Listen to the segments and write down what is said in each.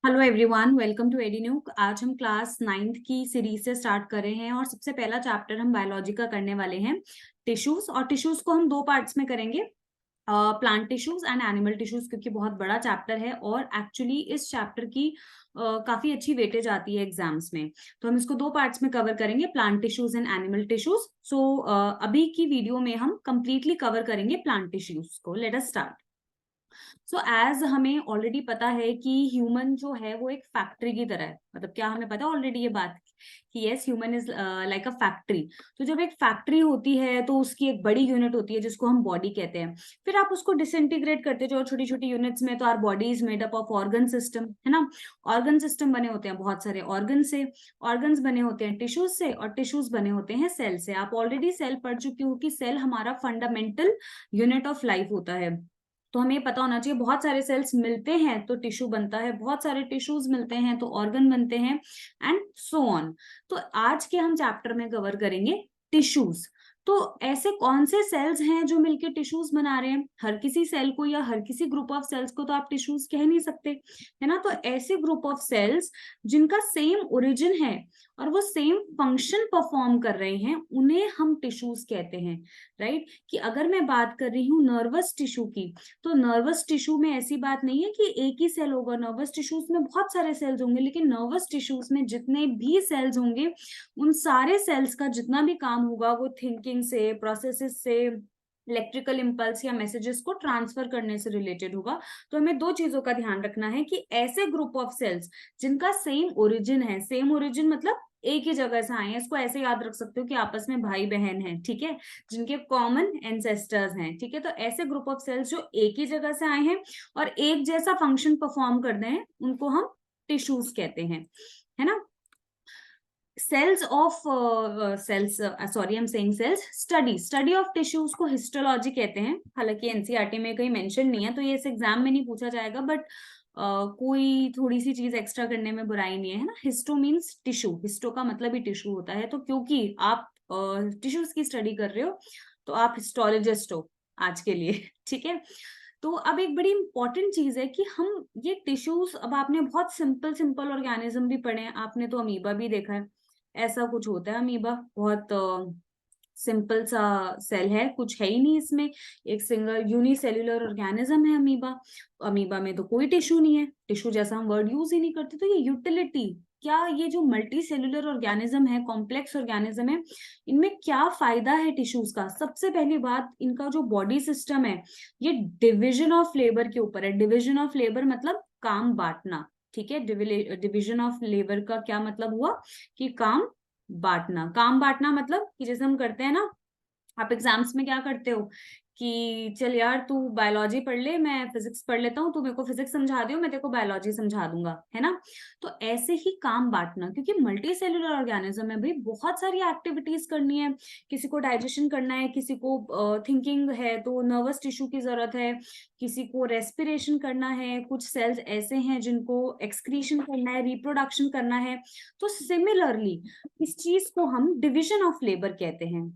Hello everyone, welcome to एडीन्यूक। आज हम क्लास 9th की सीरीज से स्टार्ट कर रहे हैं और सबसे पहला चैप्टर हम बायोलॉजी का करने वाले हैं, टिश्यूज। और टिश्यूज को हम दो पार्ट्स में करेंगे, plant tissues and animal tissues, क्योंकि बहुत बड़ा चैप्टर है और एक्चुअली इस चैप्टर की काफी अच्छी वेटेज आती है एग्जाम्स में। तो हम इसको दो पार्ट्स में कवर करेंगे, plant tissues and animal tissues. So अभी की वीडियो में हम कंप्लीटली कवर करेंगे प्लांट टिश्यूज को। Let us start. So as हमें ऑलरेडी पता है कि ह्यूमन जो है वो एक फैक्ट्री की तरह है। मतलब क्या हमें पता है ऑलरेडी ये बात कि yes, human is like a factory. तो जब एक फैक्ट्री होती है तो उसकी एक बड़ी यूनिट होती है जिसको हम बॉडी कहते हैं। फिर आप उसको डिसइंटीग्रेट करते जो छोटी छोटी यूनिट्स में, तो our body is made up of organ system, है ना। ऑर्गन सिस्टम बने होते हैं बहुत सारे ऑर्गन से, ऑर्गन्स बने होते हैं टिश्यूज से, और टिश्यूज बने होते हैं सेल से। आप ऑलरेडी सेल पढ़ चुकी हो कि सेल हमारा फंडामेंटल यूनिट ऑफ लाइफ होता है। तो हमें पता होना चाहिए बहुत सारे सेल्स मिलते हैं तो टिश्यू बनता है, बहुत सारे टिश्यूज मिलते हैं तो ऑर्गन बनते हैं, एंड सो ऑन। तो आज के हम चैप्टर में कवर करेंगे टिश्यूज। तो ऐसे कौन से सेल्स हैं जो मिलके टिश्यूज बना रहे हैं? हर किसी सेल को या हर किसी ग्रुप ऑफ सेल्स को तो आप टिश्यूज कह नहीं सकते, है ना। तो ऐसे ग्रुप ऑफ सेल्स जिनका सेम ओरिजिन है और वो सेम फंक्शन परफॉर्म कर रहे हैं, उन्हें हम टिश्यूज कहते हैं, राइट। कि अगर मैं बात कर रही हूँ नर्वस टिश्यू की, तो नर्वस टिश्यू में ऐसी बात नहीं है कि एक ही सेल होगा। नर्वस टिश्यूज में बहुत सारे सेल्स होंगे, लेकिन नर्वस टिश्यूज में जितने भी सेल्स होंगे, उन सारे सेल्स का जितना भी काम होगा वो थिंकिंग से, प्रोसेसेस से, इलेक्ट्रिकल इम्पल्स या मैसेजेस को ट्रांसफर करने से रिलेटेड होगा। तो हमें दो चीजों का ध्यान रखना है कि ऐसे ग्रुप ऑफ सेल्स जिनका सेम ओरिजिन है, सेम ओरिजिन मतलब एक ही जगह से आए हैं, इसको ऐसे याद रख सकते हो कि आपस में भाई बहन हैं, ठीक है, जिनके कॉमन एंसेस्टर्स हैं, ठीक है। तो ऐसे ग्रुप ऑफ सेल्स जो एक ही जगह से आए हैं और एक जैसा फंक्शन परफॉर्म करते हैं, उनको हम टिश्यूज कहते हैं, है ना। Cells of cells, sorry I am saying cells, study of tissues को हिस्टोलॉजी कहते हैं। हालांकि एनसीईआरटी में कहीं मेंशन नहीं है तो ये इस एग्जाम में नहीं पूछा जाएगा, बट कोई थोड़ी सी चीज एक्स्ट्रा करने में बुराई नहीं है ना। हिस्टो मीन्स टिश्यू, हिस्टो का मतलब ही टिश्यू होता है। तो क्योंकि आप टिश्यूज की स्टडी कर रहे हो तो आप हिस्टोलॉजिस्ट हो आज के लिए ठीक है। तो अब एक बड़ी इंपॉर्टेंट चीज है कि हम ये टिश्यूज, अब आपने बहुत सिंपल सिंपल ऑर्गेनिज्म भी पढ़े हैं, आपने तो अमीबा भी देखा है, ऐसा कुछ होता है अमीबा, बहुत सिंपल सा सेल है, कुछ है ही नहीं इसमें, एक सिंगल यूनिसेल्युलर ऑर्गेनिज्म है अमीबा। अमीबा में तो कोई टिश्यू नहीं है, टिश्यू जैसा हम वर्ड यूज ही नहीं करते। तो ये यूटिलिटी क्या, ये जो मल्टी सेल्युलर ऑर्गेनिज्म है, कॉम्प्लेक्स ऑर्गेनिज्म है, इनमें क्या फायदा है टिश्यूज का? सबसे पहली बात, इनका जो बॉडी सिस्टम है ये डिविजन ऑफ लेबर के ऊपर है। डिविजन ऑफ लेबर मतलब काम बांटना, ठीक है। डिविजन ऑफ लेबर का क्या मतलब हुआ कि काम बांटना। काम बांटना मतलब कि जैसे हम करते हैं ना, आप एग्जाम्स में क्या करते हो कि चल यार तू बायोलॉजी पढ़ ले, मैं फिजिक्स पढ़ लेता हूँ, तू मेरे को फिजिक्स समझा दियो, मैं तेरे को बायोलॉजी समझा दूंगा, है ना। तो ऐसे ही काम बांटना, क्योंकि मल्टी सेल्युलर ऑर्गेनिज्म में भाई बहुत सारी एक्टिविटीज करनी है। किसी को डाइजेशन करना है, किसी को थिंकिंग है तो नर्वस टिश्यू की जरूरत है, किसी को रेस्पिरेशन करना है, कुछ सेल्स ऐसे हैं जिनको एक्सक्रीशन करना है, रिप्रोडक्शन करना है। तो सिमिलरली इस चीज को हम डिविजन ऑफ लेबर कहते हैं,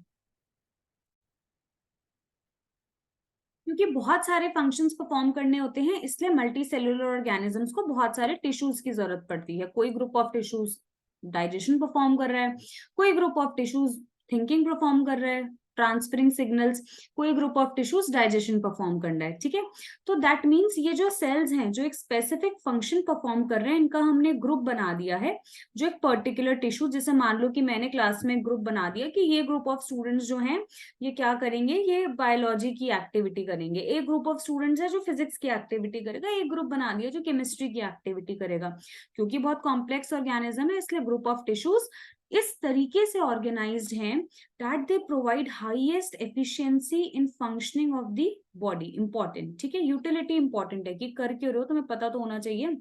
क्योंकि बहुत सारे फंक्शंस परफॉर्म करने होते हैं, इसलिए मल्टी सेल्युलर ऑर्गेनिजम्स को बहुत सारे टिश्यूज की जरूरत पड़ती है। कोई group of tissues digestion perform कर रहा है, कोई group of tissues thinking perform कर रहा है, ट्रांसफरिंग सिग्नल्स, कोई group of tissues digestion perform कर रहा है, ठीक है। तो दैट मीन्स ये जो सेल्स हैं जो एक स्पेसिफिक फंक्शन परफॉर्म कर रहे हैं, इनका हमने ग्रुप बना दिया है। जो एक पर्टिकुलर टिश्यू, जैसे मान लो कि मैंने क्लास में ग्रुप बना दिया कि ये ग्रुप ऑफ स्टूडेंट्स जो हैं ये क्या करेंगे, ये बायोलॉजी की एक्टिविटी करेंगे। एक ग्रुप ऑफ स्टूडेंट्स है जो फिजिक्स की एक्टिविटी करेगा, एक ग्रुप बना दिया जो केमिस्ट्री की एक्टिविटी करेगा। क्योंकि बहुत कॉम्प्लेक्स ऑर्गेनिज्म है, इसलिए ग्रुप ऑफ टिश्यूज इस तरीके से ऑर्गेनाइज्ड हैं that they provide highest efficiency in functioning of the body. Important, ठीक है। यूटिलिटी इंपॉर्टेंट है कि कर क्यों रहे हो, तुम्हें पता तो होना चाहिए।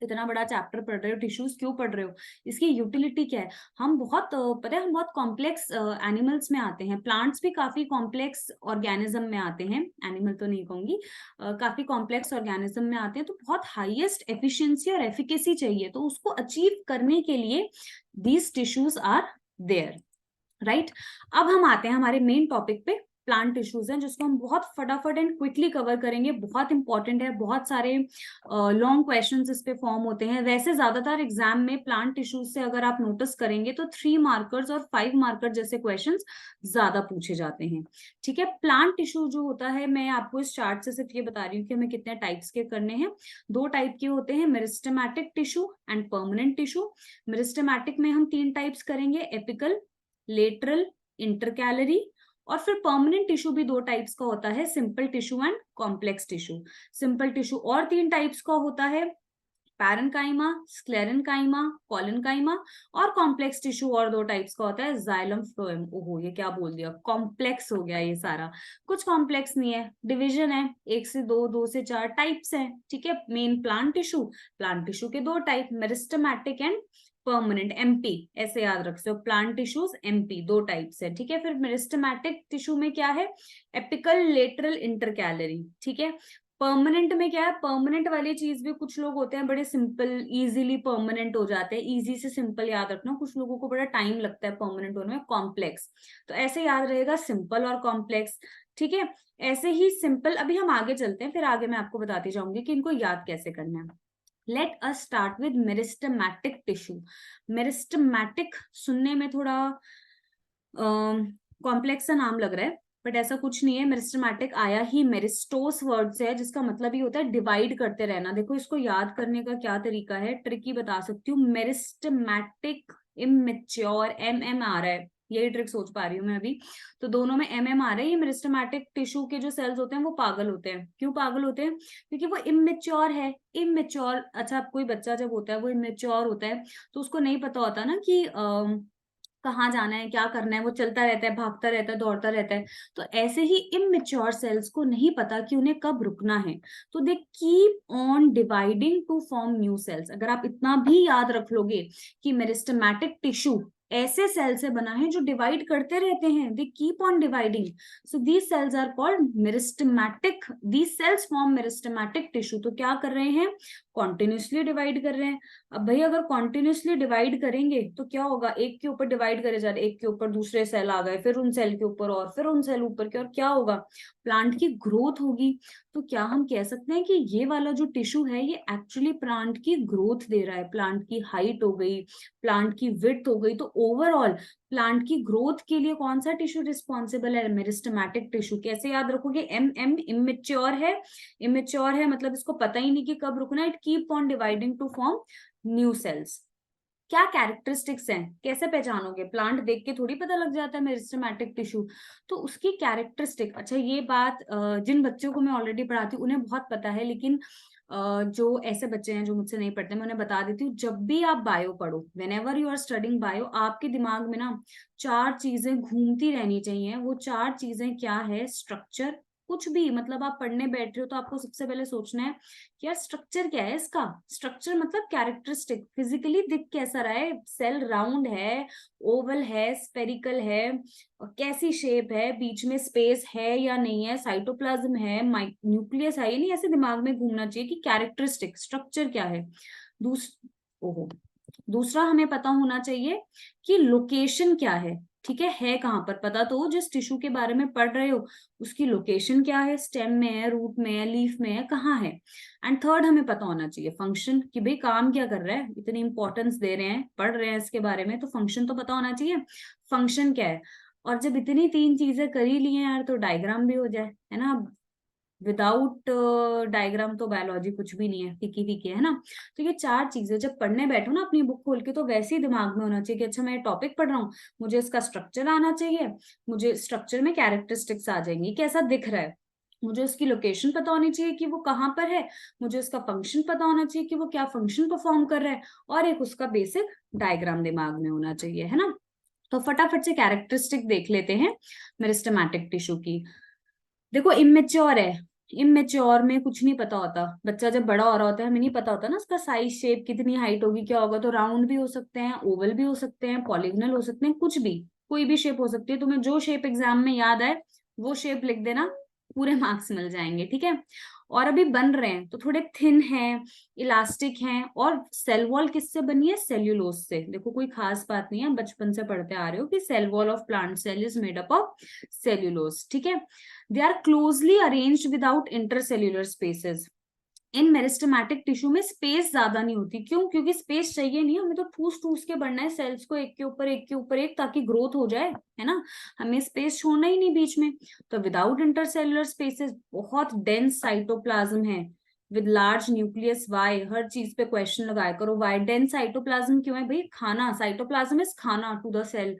इतना बड़ा चैप्टर पढ़ रहे हो, टिश्यूज क्यों पढ़ रहे हो, इसकी यूटिलिटी क्या है। हम बहुत पता है, हम बहुत कॉम्प्लेक्स एनिमल्स में आते हैं, प्लांट्स भी काफी कॉम्प्लेक्स ऑर्गेनिज्म में आते हैं, एनिमल तो नहीं कहूंगी, काफी कॉम्प्लेक्स ऑर्गेनिज्म में आते हैं। तो बहुत हाईएस्ट एफिशिएंसी और एफिकेसी चाहिए, तो उसको अचीव करने के लिए these tissues are there, right. अब हम आते हैं हमारे मेन टॉपिक पे, प्लांट टिश्यूज हैं जिसको हम बहुत फटाफट एंड क्विकली कवर करेंगे। बहुत इंपॉर्टेंट है, बहुत सारे लॉन्ग क्वेश्चंस इस पे फॉर्म होते हैं। वैसे ज्यादातर एग्जाम में प्लांट टिश्यूज से अगर आप नोटिस करेंगे तो 3 मार्कर्स और 5 मार्कर जैसे क्वेश्चंस ज्यादा पूछे जाते हैं। ठीक है, प्लांट टिश्यू जो होता है, मैं आपको इस चार्ट से सिर्फ ये बता रही हूँ कि हमें कितने टाइप्स के करने हैं। 2 टाइप के होते हैं, meristematic tissue and permanent tissue. Meristematic में हम 3 टाइप्स करेंगे, एपिकल, लेटरल, इंटरकैलरी। और फिर परमानेंट टिश्यू भी 2 टाइप्स का होता है, simple tissue and complex tissue. Simple tissue और 3 टाइप्स का होता है, पैरेन्काइमा, स्क्लेरेन्काइमा, कोलेन्काइमा। और कॉम्प्लेक्स टिश्यू और 2 टाइप्स का होता है, जाइलम, फ्लोएम। ओहो, ये क्या बोल दिया, कॉम्प्लेक्स हो गया ये सारा। कुछ कॉम्प्लेक्स नहीं है, डिवीजन है, 1 से 2, 2 से 4 टाइप्स हैं। ठीक है, मेन प्लांट टिश्यू के 2 type, meristematic and permanent, MP ऐसे याद रख सकते हो। प्लांट टिश्यूज एमपी 2 टाइप्स है। ठीक है, फिर मेरिस्टेमेटिक टिश्यू में क्या है, एपिकल, लेटरल, इंटरकैलरी। ठीक है, परमानेंट में क्या है, परमानेंट वाली चीज भी कुछ लोग होते हैं बड़े सिंपल इजीली परमानेंट हो जाते हैं। इजी से सिंपल याद रखना, कुछ लोगों को बड़ा टाइम लगता है परमानेंट होने में। कॉम्प्लेक्स तो ऐसे याद रहेगा, सिंपल और कॉम्प्लेक्स। ठीक है, ऐसे ही सिंपल। अभी हम आगे चलते हैं, फिर आगे मैं आपको बताती जाऊंगी कि इनको याद कैसे करना है। Late us start with meristematic tissue. Meristematic सुनने में थोड़ा कॉम्प्लेक्स सा नाम लग रहा है, बट ऐसा कुछ नहीं है। मेरिस्टेमेटिक आया ही मेरिस्टोस वर्ड से है, जिसका मतलब ही होता है डिवाइड करते रहना। देखो, इसको याद करने का क्या तरीका है, ट्रिकी बता सकती हूँ। मेरिस्टेमेटिक, इमेच्योर, एम आ रहा है, यही ट्रिक सोच पा रही हूँ मैं अभी। तो दोनों में एम आ रहा है। ये मेरिस्टेमेटिक टिश्यू के जो सेल्स होते हैं वो पागल होते हैं। क्यों पागल होते हैं? क्योंकि वो इमेच्योर है। इमेच्योर, अच्छा, कोई बच्चा जब होता है वो इमेच्योर होता है, तो उसको नहीं पता होता ना कि कहाँ जाना है, क्या करना है। वो चलता रहता है, भागता रहता है, दौड़ता रहता है। तो ऐसे ही इमेच्योर सेल्स को नहीं पता कि उन्हें कब रुकना है, तो दे keep on dividing to form new sales. अगर आप इतना भी याद रख लोगे कि मेरिस्टेमेटिक टिश्यू ऐसे सेल से बना है जो डिवाइड करते रहते हैं, they keep on dividing, so these cells are called meristematic. These cells form meristematic tissue. तो क्या कर रहे हैं, कॉन्टिन्यूसली डिवाइड कर रहे हैं। अब भाई अगर कॉन्टिन्यूसली डिवाइड करेंगे तो क्या होगा, एक के ऊपर डिवाइड करे जा रहे, एक के ऊपर दूसरे सेल आ गए, फिर उन सेल के ऊपर और फिर उन सेल ऊपर के, और क्या होगा, प्लांट की ग्रोथ होगी। तो क्या हम कह सकते हैं कि ये वाला जो टिश्यू है ये एक्चुअली प्लांट की ग्रोथ दे रहा है, प्लांट की हाइट हो गई, प्लांट की विड्थ हो गई। तो ओवरऑल प्लांट की ग्रोथ के लिए कौन सा टिश्यू रिस्पॉन्सिबल है, मेरिस्टेमेटिक टिश्यू। कैसे याद रखोगे, एम एम इमेच्योर है, इमेच्योर है मतलब इसको पता ही नहीं कि कब रुकना है। It keep on dividing to form new sales. क्या कैरेक्टरिस्टिक्स हैं, कैसे पहचानोगे, प्लांट देख के थोड़ी पता लग जाता है मेरिस्टेमेटिक टिश्यू। तो उसकी कैरेक्टरिस्टिक, अच्छा ये बात जिन बच्चों को मैं ऑलरेडी पढ़ाती हूँ उन्हें बहुत पता है, लेकिन जो ऐसे बच्चे हैं जो मुझसे नहीं पढ़ते, मैं उन्हें बता देती हूँ। जब भी आप बायो पढ़ो, whenever you are studying bio, आपके दिमाग में ना 4 चीजें घूमती रहनी चाहिए। वो 4 चीजें क्या है, स्ट्रक्चर। कुछ भी मतलब आप पढ़ने बैठ रहे हो तो आपको सबसे पहले सोचना है कि यार स्ट्रक्चर क्या है इसका। स्ट्रक्चर मतलब कैरेक्टरिस्टिक, फिजिकली दिख कैसा रहा है, सेल राउंड है, ओवल है, स्पेरिकल है, कैसी शेप है, बीच में स्पेस है या नहीं है, साइटोप्लाज्म है, न्यूक्लियस है या नहीं, ऐसे दिमाग में घूमना चाहिए कि कैरेक्टरिस्टिक स्ट्रक्चर क्या है। ओहो, दूसरा हमें पता होना चाहिए कि लोकेशन क्या है कहाँ पर, पता तो हो जिस टिश्यू के बारे में पढ़ रहे हो उसकी लोकेशन क्या है, स्टेम में है, रूट में है, लीफ में है, कहाँ है। एंड थर्ड हमें पता होना चाहिए फंक्शन, कि भाई काम क्या कर रहा है, इतनी इंपॉर्टेंस दे रहे हैं, पढ़ रहे हैं इसके बारे में, तो फंक्शन तो पता होना चाहिए, फंक्शन क्या है। और जब इतनी 3 चीजें कर ही ली हैं यार, तो डायग्राम भी हो जाए, है ना। विदाउट डायग्राम तो बायोलॉजी कुछ भी नहीं है, फीकी फीकी है ना। तो ये 4 चीजें जब पढ़ने बैठो ना अपनी बुक खोल के, तो वैसे ही दिमाग में होना चाहिए कि अच्छा मैं टॉपिक पढ़ रहा हूँ, मुझे इसका स्ट्रक्चर आना चाहिए, मुझे स्ट्रक्चर में कैरेक्टरिस्टिक्स आ जाएंगी, कैसा दिख रहा है, मुझे उसकी लोकेशन पता होनी चाहिए कि वो कहाँ पर है, मुझे उसका फंक्शन पता होना चाहिए कि वो क्या फंक्शन परफॉर्म कर रहा है, और एक उसका बेसिक डायग्राम दिमाग में होना चाहिए, है ना। तो फटाफट से कैरेक्टरिस्टिक देख लेते हैं मेरिस्टेमेटिक टिश्यू की। देखो, इमेच्योर है, इमेच्योर में कुछ नहीं पता होता। बच्चा जब बड़ा हो रहा होता है, हमें नहीं पता होता ना उसका साइज, शेप, कितनी हाइट होगी, क्या होगा। तो राउंड भी हो सकते हैं, ओवल भी हो सकते हैं, पॉलीगनल हो सकते हैं, कुछ भी, कोई भी शेप हो सकती है। तुम्हें जो शेप एग्जाम में याद आए वो शेप लिख देना, पूरे मार्क्स मिल जाएंगे, ठीक है। और अभी बन रहे हैं तो थोड़े थिन हैं, इलास्टिक हैं। और सेल वॉल किससे बनी है? सेल्यूलोज से। देखो कोई खास बात नहीं है, बचपन से पढ़ते आ रहे हो कि cell wall of plant cell is made up of cellulose, ठीक है। They are closely arranged without intercellular spaces. In meristematic tissue में स्पेस ज्यादा नहीं होती। क्यों? क्योंकि स्पेस चाहिए नहीं, हमें तो ठूस ठूस के बढ़ना है सेल्स को, एक के ऊपर एक के ऊपर एक, ताकि ग्रोथ हो जाए, है ना। हमें स्पेस छोड़ना ही नहीं बीच में। तो विदाउट इंटरसेल्युलर स्पेसेस, बहुत डेंस साइटोप्लाज्म है विद लार्ज न्यूक्लियस। वाई? हर चीज पे क्वेश्चन लगाया करो, वाई डेंस साइटोप्लाज्म क्यों है भाई? खाना, साइटोप्लाज्म इज खाना टू द सेल।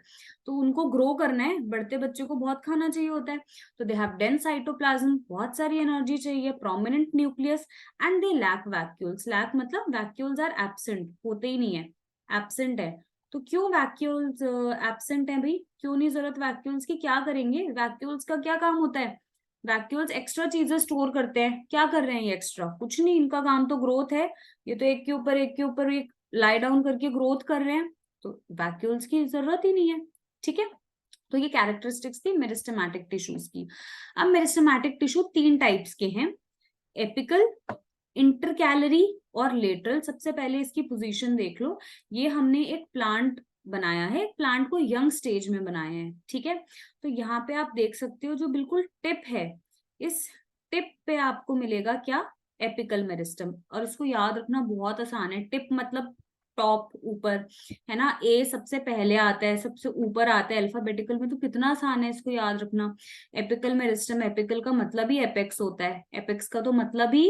तो उनको ग्रो करना है, बढ़ते बच्चे को बहुत खाना चाहिए होता है। तो दे हैव डेंस साइटोप्लाज्म, बहुत सारी एनर्जी चाहिए, prominent nucleus, and they lack vacuoles. Lack मतलब वैक्यूल्स आर एब्सेंट, होते ही नहीं है, एब्सेंट है। तो क्यों वैक्यूल्स एब्सेंट है भाई? क्यों नहीं जरूरत वैक्यूल्स की? क्या करेंगे? वैक्यूल्स का क्या काम होता है? वैक्यूल्स एक्स्ट्रा चीजें स्टोर करते हैं। क्या कर रहे हैं ये एक्स्ट्रा? कुछ नहीं, इनका काम तो ग्रोथ है। ये तो एक के ऊपर एक के ऊपर एक लाई डाउन करके ग्रोथ कर रहे हैं, तो वैक्यूल्स की जरूरत ही नहीं है, ठीक है। तो ये कैरेक्टरिस्टिक्स थी मेरिस्टेमेटिक टिश्यूज की। अब मेरिस्टेमेटिक टिश्यू तीन टाइप्स के हैं, एपिकल, इंटरकैलरी और लेटरल। सबसे पहले इसकी पोजीशन देख लो। ये हमने एक प्लांट बनाया है, प्लांट को यंग स्टेज में बनाया है, ठीक है। तो यहाँ पे आप देख सकते हो जो बिल्कुल टिप है, इस टिप पे आपको मिलेगा क्या? Apical meristem. और इसको याद रखना बहुत आसान है। टिप मतलब टॉप, ऊपर, है ना। ए सबसे पहले आता है, सबसे ऊपर आता है अल्फाबेटिकल में, तो कितना आसान है इसको याद रखना। एपिकल मेरिस्टम, एपिकल का मतलब ही एपेक्स होता है, एपेक्स का तो मतलब ही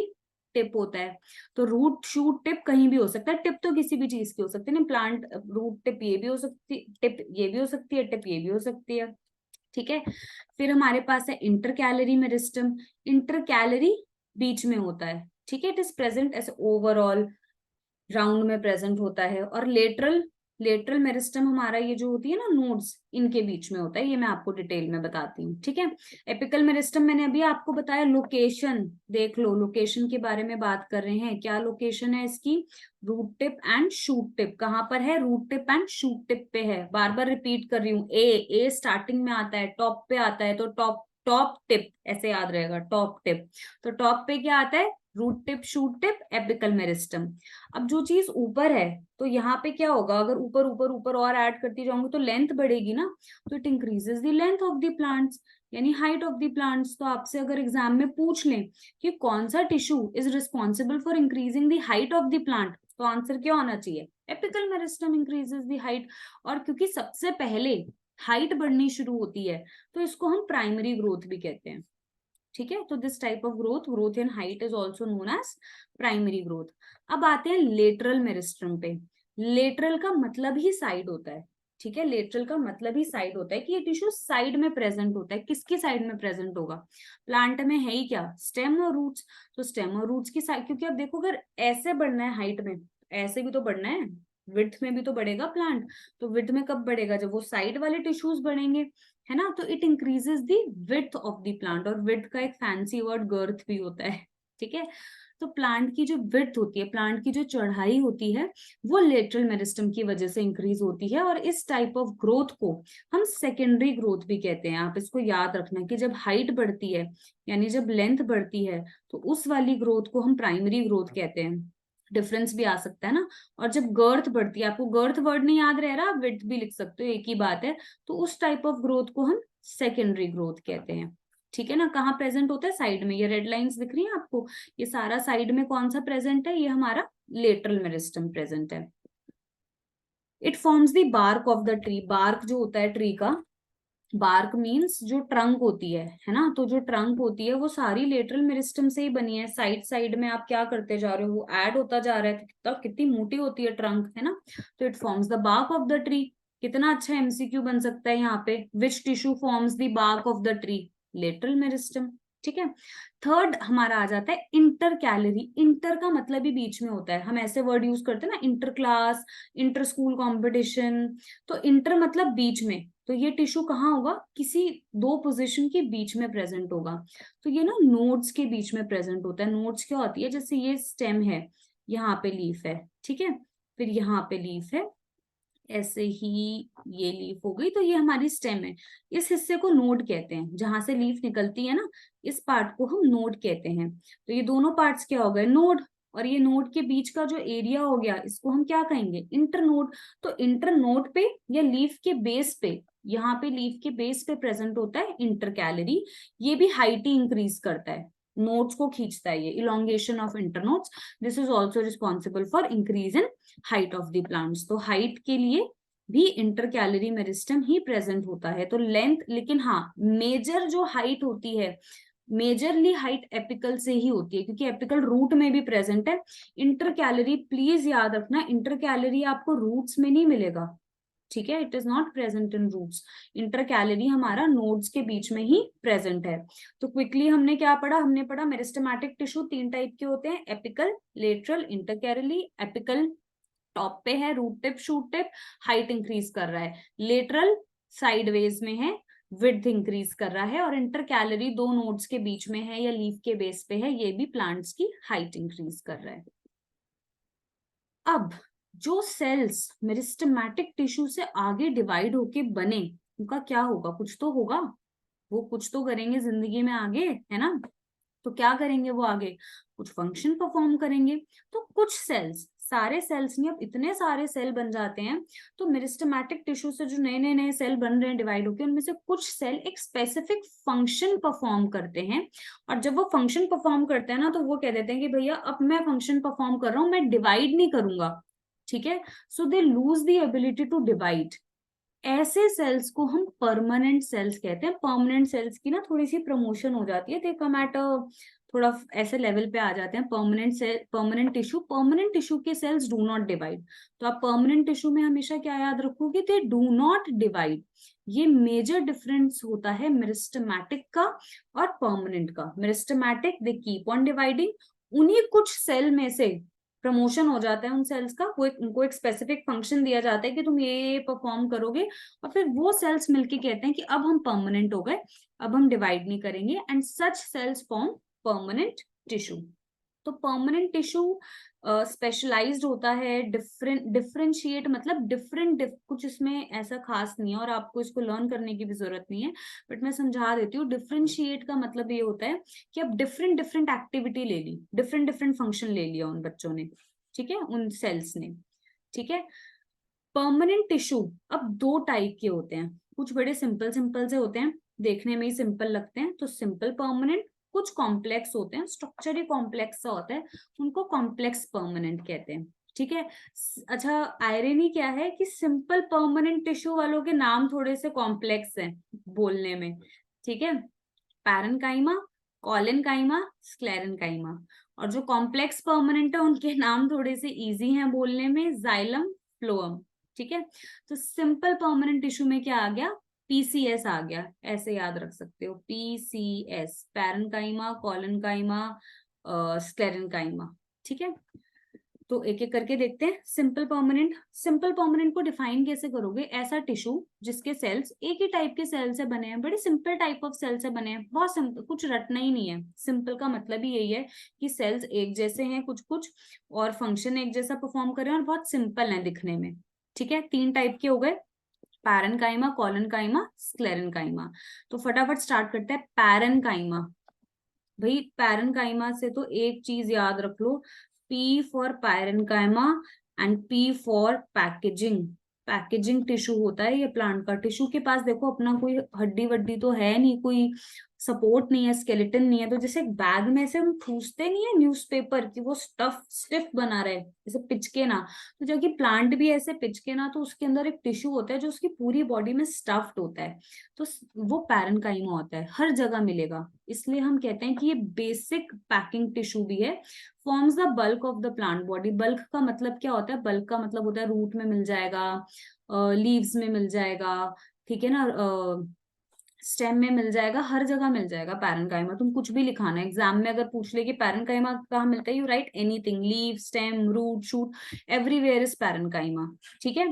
टिप होता है। तो रूट शूट टिप कहीं भी हो सकता है, टिप तो किसी भी चीज की हो सकती है ना। प्लांट रूट टिप ये भी हो सकती है, टिप ये भी हो सकती है, टिप ये भी हो सकती है, ठीक है। फिर हमारे पास है इंटरकैलरी मेरिस्टम। इंटरकैलरी बीच में होता है, ठीक है। इट इज प्रेजेंट ऐसे ओवरऑल राउंड में प्रेजेंट होता है। और लेटरल, लेटरल मेरिस्टम हमारा ये जो होती है ना नोड्स, इनके बीच में होता है। ये मैं आपको डिटेल में बताती हूँ, ठीक है। एपिकल मेरिस्टम मैंने अभी आपको बताया। लोकेशन देख लो, लोकेशन के बारे में बात कर रहे हैं। क्या लोकेशन है इसकी? Root tip and shoot tip. कहाँ पर है? Root tip and shoot tip पे है। बार बार रिपीट कर रही हूँ, ए स्टार्टिंग में आता है, टॉप पे आता है, तो टॉप, टॉप टिप ऐसे याद रहेगा, टॉप टिप। तो टॉप पे क्या आता है? Root tip, shoot tip, apical meristem. अब जो चीज ऊपर है, तो यहाँ पे क्या होगा? अगर ऊपर ऊपर ऊपर और ऐड करती जाऊंगी तो लेंथ बढ़ेगी ना, तो it increases the length of the plants, यानी हाइट ऑफ द प्लांट्स। तो आपसे अगर एग्जाम में पूछ लें कि कौन सा tissue is responsible for increasing the height of the plant, तो आंसर क्या होना चाहिए? Apical meristem increases the height. और क्योंकि सबसे पहले हाइट बढ़नी शुरू होती है, तो इसको हम प्राइमरी ग्रोथ भी कहते हैं, ठीक है। तो this type of growth, growth in height, is also known as primary growth. अब आते हैं लेटरल मेरिस्टम पे। लेटरल का मतलब ही साइड होता है, ठीक है। लेटरल का मतलब ही साइड होता है कि ये टिश्यू साइड में प्रेजेंट होता है। किसकी साइड में प्रेजेंट होगा? प्लांट में है ही क्या? स्टेम और रूट्स। तो स्टेम और रूट्स की साइड, क्योंकि आप देखो अगर ऐसे बढ़ना है हाइट में, ऐसे भी तो बढ़ना है, विड्थ में भी तो बढ़ेगा प्लांट। तो विड्थ में कब बढ़ेगा? जब वो साइड वाले टिश्यूज बढ़ेंगे, है ना। तो it increases the width of the plant. और विड्थ का एक फैंसी वर्ड गर्थ भी होता है, ठीक है। तो प्लांट की जो विड्थ होती है, प्लांट की जो चढ़ाई होती है, वो लेटरल मेरिस्टम की वजह से इंक्रीज होती है। और इस टाइप ऑफ ग्रोथ को हम सेकेंडरी ग्रोथ भी कहते हैं। आप इसको याद रखना कि जब हाइट बढ़ती है, यानी जब लेंथ बढ़ती है, तो उस वाली ग्रोथ को हम प्राइमरी ग्रोथ कहते हैं। डिफरेंस भी आ सकता है ना। और जब गर्थ बढ़ती है, आपको गर्थ वर्ड नहीं याद रह रहा, आप विड्थ भी लिख सकते हो, एक ही बात है। तो उस टाइप ऑफ ग्रोथ को हम सेकेंडरी ग्रोथ कहते हैं, ठीक है ना। कहाँ प्रेजेंट होता है? साइड में। ये रेड लाइंस दिख रही है आपको, ये सारा साइड में कौन सा प्रेजेंट है? ये हमारा लेटरल मेरिस्टम प्रेजेंट है। It forms the bark of the tree. Bark जो होता है ट्री का, बार्क मीन्स जो ट्रंक होती है ना। तो जो ट्रंक होती है वो सारी लेटरल मेरिस्टम से ही बनी है। साइड साइड में आप क्या करते जा रहे हो? वो ऐड होता जा रहा है, तो कितनी मोटी होती है ट्रंक, है ना। तो it forms the bark of the tree. कितना अच्छा एमसीक्यू बन सकता है यहाँ पे। Which tissue forms the bark of the tree? Lateral meristem, ठीक है। थर्ड हमारा आ जाता है इंटर कैलरी। इंटर का मतलब ही बीच में होता है। हम ऐसे वर्ड यूज करते हैं ना, inter class, inter school competition. तो इंटर मतलब बीच में। तो ये टिश्यू कहाँ होगा? किसी दो पोजीशन के बीच में प्रेजेंट होगा। तो ये ना नोड्स के बीच में प्रेजेंट होता है। नोड्स क्या होती है? जैसे ये स्टेम है, यहाँ पे लीफ है, ठीक है। फिर यहाँ पे लीफ है, ऐसे ही ये लीफ हो गई, तो ये हमारी स्टेम है। इस हिस्से को नोड कहते हैं, जहां से लीफ निकलती है ना, इस पार्ट को हम नोड कहते हैं। तो ये दोनों पार्ट्स क्या हो गए, नोड। और ये नोड के बीच का जो एरिया हो गया, इसको हम क्या कहेंगे, इंटरनोड। तो इंटरनोड पे या लीफ के बेस पे, यहाँ पे लीफ के बेस पे प्रेजेंट होता है इंटरकैलरी। ये भी हाइट ही इंक्रीज करता है, नोड्स को खींचता है, ये elongation of internodes. This is also responsible for increase in height of the plants. तो हाइट के लिए भी इंटरकैलरी मेरिस्टम ही प्रेजेंट होता है। तो लेंथ, लेकिन हाँ, मेजर जो हाइट होती है, मेजरली हाइट एपिकल से ही होती है, क्योंकि एपिकल रूट में भी प्रेजेंट है। इंटरकैलरी प्लीज याद रखना, इंटरकैलरी आपको रूट्स में नहीं मिलेगा, ठीक है, it is not present in roots. Intercalary हमारा नोड्स के बीच में ही प्रेजेंट है। तो क्विकली हमने क्या पढ़ा, हमने पढ़ा मेरिस्टेमेटिक टिश्यू 3 टाइप के होते हैं, apical, lateral, intercalary. Apical top पे है, root tip, shoot tip, height increase कर रहा है। लेटरल साइडवेज में है, विड्थ इंक्रीज कर रहा है। और इंटरकैलरी दो नोड्स के बीच में है या लीफ के बेस पे है, ये भी प्लांट्स की हाइट इंक्रीज कर रहा है। अब जो सेल्स मेरिस्टेमेटिक टिश्यू से आगे डिवाइड होके बने, उनका क्या होगा, कुछ तो होगा, वो कुछ तो करेंगे जिंदगी में आगे, है ना। तो क्या करेंगे वो आगे, कुछ फंक्शन परफॉर्म करेंगे। तो कुछ सेल्स, सारे सेल्स नहीं, अब इतने सारे सेल बन जाते हैं। तो मेरिस्टेमेटिक टिश्यू से जो नए नए नए सेल बन रहे हैं डिवाइड होकर, उनमें से कुछ सेल एक स्पेसिफिक फंक्शन परफॉर्म करते हैं। और जब वो फंक्शन परफॉर्म करते हैं ना, तो वो कह देते हैं कि भैया अब मैं फंक्शन परफॉर्म कर रहा हूं, मैं डिवाइड नहीं करूंगा, ठीक है। So they lose the ability to divide. ऐसे सेल्स को हम परमानेंट सेल्स कहते हैं। परमानेंट सेल्स की ना थोड़ी सी प्रमोशन हो जाती है, दे कम एट थोड़ा ऐसे लेवल पे आ जाते हैं। परमानेंट सेल, परमानेंट टिश्यू के सेल्स डू नॉट डिवाइड। तो आप परमानेंट टिश्यू में हमेशा क्या याद रखोगे, दे डू नॉट डिवाइड। ये मेजर डिफरेंस होता है मेरिस्टेमेटिक का और परमानेंट का। Meristematic they keep on dividing, उन्हीं कुछ सेल में से प्रमोशन हो जाता है उन सेल्स का, वो उनको एक स्पेसिफिक फंक्शन दिया जाता है कि तुम ये परफॉर्म करोगे, और फिर वो सेल्स मिलके कहते हैं कि अब हम परमानेंट हो गए, अब हम डिवाइड नहीं करेंगे, and such cells form permanent tissue. तो परमानेंट टिश्यू स्पेशलाइज्ड होता है, डिफरेंशिएट मतलब कुछ इसमें ऐसा खास नहीं है और आपको इसको लर्न करने की भी जरूरत नहीं है, बट मैं समझा देती हूँ। डिफरेंशिएट का मतलब ये होता है कि अब डिफरेंट डिफरेंट एक्टिविटी ले ली, डिफरेंट डिफरेंट फंक्शन ले लिया उन बच्चों ने, ठीक है, उन सेल्स ने, ठीक है। परमानेंट टिश्यू अब दो टाइप के होते हैं, कुछ बड़े सिंपल सिंपल से होते हैं, देखने में ही सिंपल लगते हैं, तो सिंपल परमानेंट। कुछ कॉम्प्लेक्स होते हैं, स्ट्रक्चर ही कॉम्प्लेक्स सा होता है, उनको कॉम्प्लेक्स परमानेंट कहते हैं, ठीक है। अच्छा, आयरनी क्या है कि सिंपल परमानेंट टिश्यू वालों के नाम थोड़े से कॉम्प्लेक्स हैं बोलने में, ठीक है। Parenchyma, collenchyma, sclerenchyma. और जो कॉम्प्लेक्स परमानेंट है उनके नाम थोड़े से इजी हैं बोलने में, जाइलम, फ्लोएम, ठीक है। तो सिंपल परमानेंट टिश्यू में क्या आ गया, पीसीएस आ गया, ऐसे याद रख सकते हो, पीसीएस, पैरेन्काइमा, कॉलेनकाइमा, स्क्लेरेनकाइमा, ठीक है। तो एक एक करके देखते हैं। सिंपल परमानेंट, सिंपल परमानेंट को डिफाइन कैसे करोगे, ऐसा टिश्यू जिसके सेल्स एक ही टाइप के सेल से बने हैं, बड़े सिंपल टाइप ऑफ सेल से बने हैं, बहुत सिंपल, कुछ रटना ही नहीं है। सिंपल का मतलब ही यही है कि सेल्स एक जैसे हैं कुछ कुछ, और फंक्शन एक जैसा परफॉर्म कर रहे हैं, और बहुत सिंपल है दिखने में, ठीक है। 3 टाइप के हो गए, पैरेन्काइमा, कॉलेनकाइमा, स्क्लेरेनकाइमा। तो फटाफट स्टार्ट करते हैं। पैरेन्काइमा, भाई पैरेन्काइमा से तो एक चीज याद रख लो, P for parenchyma and P for packaging. Packaging tissue होता है ये प्लांट का। टिश्यू के पास देखो अपना कोई हड्डी वड्डी तो है नहीं, कोई सपोर्ट नहीं है, स्केलेटन नहीं है। तो जैसे बैग में से हम ठूसते नहीं है न्यूज़पेपर कि वो स्टिफ बना रहे, जैसे पिचके ना, तो जबकि प्लांट भी ऐसे पिचके ना, तो उसके अंदर एक टिश्यू होता है जो उसकी पूरी बॉडी में स्टफ्ड होता है। तो वो पैरेन्काइमा होता है, हर जगह मिलेगा। इसलिए हम कहते हैं कि ये बेसिक पैकिंग टिश्यू भी है। Forms the bulk of the plant body. Bulk का मतलब क्या होता है, बल्क का मतलब होता है रूट में मिल जाएगा, लीव्स में मिल जाएगा, ठीक है ना, स्टेम में मिल जाएगा, हर जगह मिल जाएगा पैरेन्काइमा। तुम कुछ भी लिखाना एग्जाम में, अगर पूछ ले कि पैरेन्काइमा कहाँ मिलता है, you write anything, leaf, stem, root, shoot, everywhere is parenchyma, ठीक है।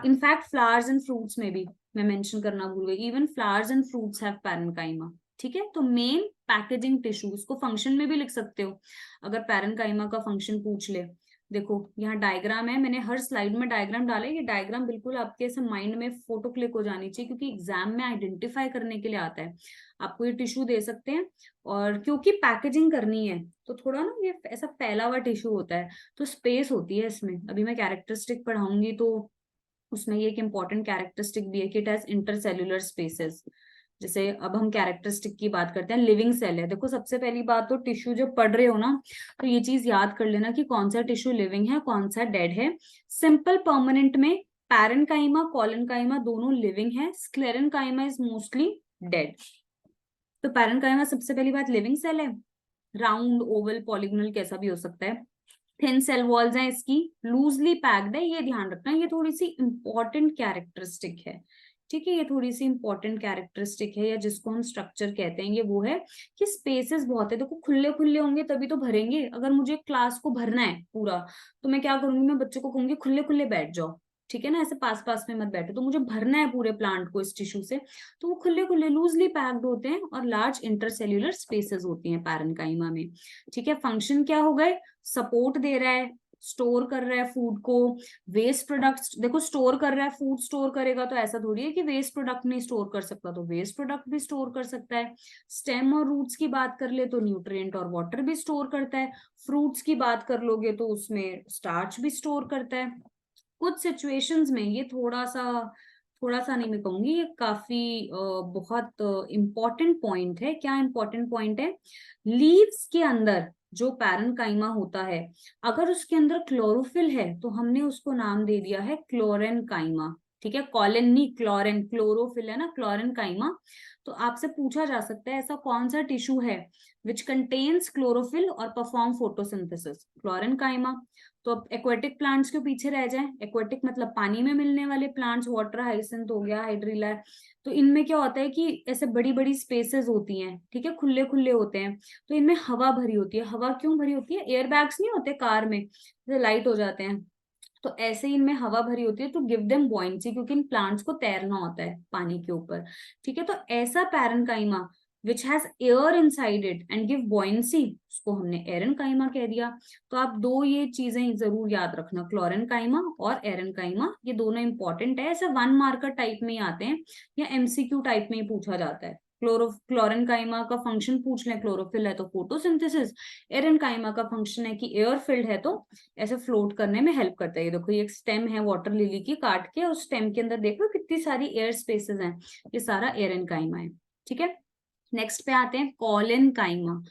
इनफैक्ट फ्लावर्स एंड फ्रूट्स में भी मैं मेंशन करना भूल गई, even flowers and fruits have parenchyma, ठीक है। तो मेन पैकेजिंग टिश्यू, इसको फंक्शन में भी लिख सकते हो अगर पैरेन्काइमा का फंक्शन पूछ ले। देखो यहाँ डायग्राम है, मैंने हर स्लाइड में डायग्राम डाला है। ये डायग्राम बिल्कुल आपके ऐसे माइंड में फोटो क्लिक हो जानी चाहिए, क्योंकि एग्जाम में आइडेंटिफाई करने के लिए आता है। आपको ये टिश्यू दे सकते हैं, और क्योंकि पैकेजिंग करनी है तो थोड़ा ना ये ऐसा फैला हुआ टिश्यू होता है, तो स्पेस होती है इसमें। अभी मैं कैरेक्टरिस्टिक पढ़ाऊंगी तो उसमें ये एक इंपॉर्टेंट कैरेक्टरिस्टिक भी है कि इट हैज इंटरसेल्युलर स्पेसेस। जैसे अब हम कैरेक्टरिस्टिक की बात करते हैं, लिविंग सेल है। देखो सबसे पहली बात तो टिश्यू जब पढ़ रहे हो ना, तो ये चीज याद कर लेना कि कौन सा टिश्यू लिविंग है, कौन सा डेड है। सिंपल परमानेंट में पैरेन्काइमा कॉलेनकाइमा दोनों लिविंग है, स्क्लेरेनकाइमा इज मोस्टली डेड। तो पैरेन्काइमा सबसे पहली बात लिविंग सेल है, राउंड ओवल पॉलीगोनल कैसा भी हो सकता है। थिन सेल वॉल्स हैं इसकी, लूजली पैक्ड है, ये ध्यान रखना, ये थोड़ी सी इंपॉर्टेंट कैरेक्टरिस्टिक है। ठीक है, ये थोड़ी सी इंपॉर्टेंट कैरेक्टरिस्टिक है, या जिसको हम स्ट्रक्चर कहते हैं, ये वो है कि स्पेसेस बहुत है। देखो खुले खुले होंगे तभी तो भरेंगे। अगर मुझे क्लास को भरना है पूरा, तो मैं क्या करूंगी, मैं बच्चों को कहूंगी खुले खुले बैठ जाओ, ठीक है ना, ऐसे पास पास में मत बैठो। तो मुझे भरना है पूरे प्लांट को इस टिश्यू से, तो वो खुले खुले लूजली पैक्ड होते हैं, और लार्ज इंटरसेल्यूलर स्पेसेस होती हैं पैरेन्काइमा में। ठीक है, फंक्शन क्या हो गए, सपोर्ट दे रहा है, स्टोर कर रहा है फूड को, वेस्ट प्रोडक्ट्स। देखो स्टोर कर रहा है, फूड स्टोर करेगा तो ऐसा थोड़ी है कि वेस्ट प्रोडक्ट नहीं स्टोर कर सकता, तो वेस्ट प्रोडक्ट भी स्टोर कर सकता है। स्टेम और रूट्स की बात कर ले तो न्यूट्रिएंट और वाटर भी स्टोर करता है। फ्रूट्स की बात कर लोगे तो उसमें स्टार्च भी स्टोर करता है। कुछ सिचुएशंस में ये थोड़ा सा नहीं मैं कहूंगी, ये काफी बहुत इंपॉर्टेंट पॉइंट है। क्या इंपॉर्टेंट पॉइंट है, लीव्स के अंदर जो पैरेन्काइमा होता है, अगर उसके अंदर क्लोरोफिल है तो हमने उसको नाम दे दिया है क्लोरेनकाइमा। ठीक है, कॉलन नहीं, क्लोरेन, क्लोरोफिल है ना, क्लोरेनकाइमा। तो आपसे पूछा जा सकता है ऐसा कौन सा टिश्यू है विच कंटेन्स क्लोरोफिल और परफॉर्म फोटोसिंथेसिस, क्लोरेनकाइमा। तो अब एक्वेटिक प्लांट्स के पीछे रह जाए, एक्वेटिक मतलब पानी में मिलने वाले प्लांट्स, वाटर हाइसिंथ हो गया, हाइड्रिला, तो इनमें क्या होता है कि ऐसे बड़ी बड़ी स्पेसेस होती हैं, ठीक है, खुले खुले होते हैं, तो इनमें हवा भरी होती है। हवा क्यों भरी होती है, एयर बैग्स नहीं होते कार में, जैसे लाइट हो जाते हैं, तो ऐसे ही इनमें हवा भरी होती है, तो गिव देम बॉयंसी, क्योंकि इन प्लांट्स को तैरना होता है पानी के ऊपर। ठीक है, तो ऐसा parenchyma which has air inside it and give buoyancy, उसको हमने एरेन्काइमा कह दिया। तो आप दो ये चीजें जरूर याद रखना, क्लोरेन्काइमा और एरेन्काइमा, ये दोनों इंपॉर्टेंट है। ऐसे 1 मार्कर टाइप में ही आते हैं, या एमसीक्यू टाइप में ही पूछा जाता है। क्लोरेन्काइमा का फंक्शन पूछ लें, क्लोरोफिल है तो फोटोसिंथेसिस, एरेन्काइमा का फंक्शन है कि एयर फिल्ड है तो ऐसे फ्लोट करने में हेल्प करता है। ये देखो, ये एक स्टेम है वाटर लिली की, काट के उस स्टेम के अंदर देखो कितनी सारी एयर स्पेसेस हैं, ये सारा एरेन्काइमा है। ठीक है, नेक्स्ट पे आते हैं कॉलेनकाइमा।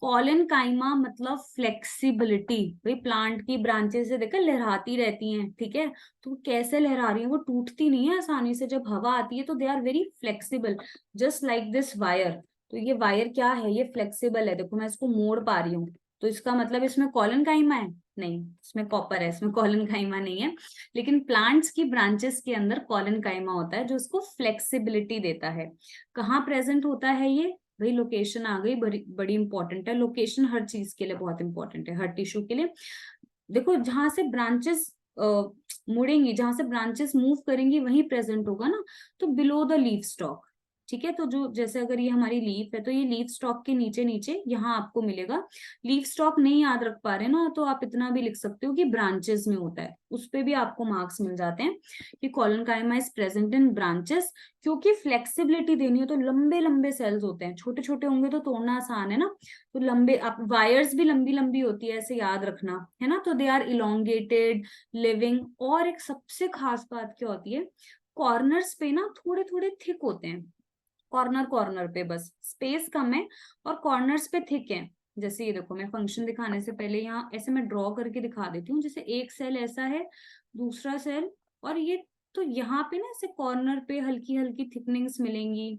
कॉलेनकाइमा मतलब फ्लेक्सिबिलिटी। भाई प्लांट की ब्रांचेस से देखा लहराती रहती हैं, ठीक है, तो कैसे लहरा रही है, वो टूटती नहीं है आसानी से। जब हवा आती है तो they are very flexible, just like this wire. तो ये वायर क्या है, ये फ्लेक्सिबल है। देखो मैं इसको मोड़ पा रही हूँ, तो इसका मतलब इसमें कॉलेनकाइमा है नहीं, इसमें कॉपर है, इसमें कॉलेनकाइमा नहीं है। लेकिन प्लांट्स की ब्रांचेस के अंदर कॉलेनकाइमा होता है जो उसको फ्लेक्सिबिलिटी देता है। कहाँ प्रेजेंट होता है ये, भाई लोकेशन आ गई, बड़ी बड़ी इंपॉर्टेंट है। लोकेशन हर चीज के लिए बहुत इंपॉर्टेंट है, हर टिश्यू के लिए। देखो जहां से ब्रांचेस मुड़ेंगी, जहां से ब्रांचेस मूव करेंगी वहीं प्रेजेंट होगा ना, तो बिलो द लीफ स्टॉक। ठीक है, तो जो जैसे अगर ये हमारी लीफ है तो ये लीफ स्टॉक के नीचे नीचे यहाँ आपको मिलेगा। लीफ स्टॉक नहीं याद रख पा रहे ना, तो आप इतना भी लिख सकते हो कि ब्रांचेस में होता है, उस पे भी आपको मार्क्स मिल जाते हैं कि collenchyma is present in branches. क्योंकि फ्लेक्सिबिलिटी देनी हो तो लंबे लंबे सेल्स होते हैं, छोटे छोटे होंगे तो तोड़ना आसान है ना, तो लंबे, आप वायर्स भी लंबी लंबी होती है, ऐसे याद रखना है ना, तो दे आर इलोंगेटेड लिविंग। और एक सबसे खास बात क्या होती है, कॉर्नर्स पे ना थोड़े थोड़े थिक होते हैं, कॉर्नर कॉर्नर पे बस स्पेस कम है और कॉर्नर्स पे थिक है। जैसे ये देखो, मैं फंक्शन दिखाने से पहले यहाँ ऐसे मैं ड्रॉ करके दिखा देती हूँ, जैसे एक सेल ऐसा है, दूसरा सेल, और ये, तो यहाँ पे ना ऐसे कॉर्नर पे हल्की हल्की थिकनिंग्स मिलेंगी।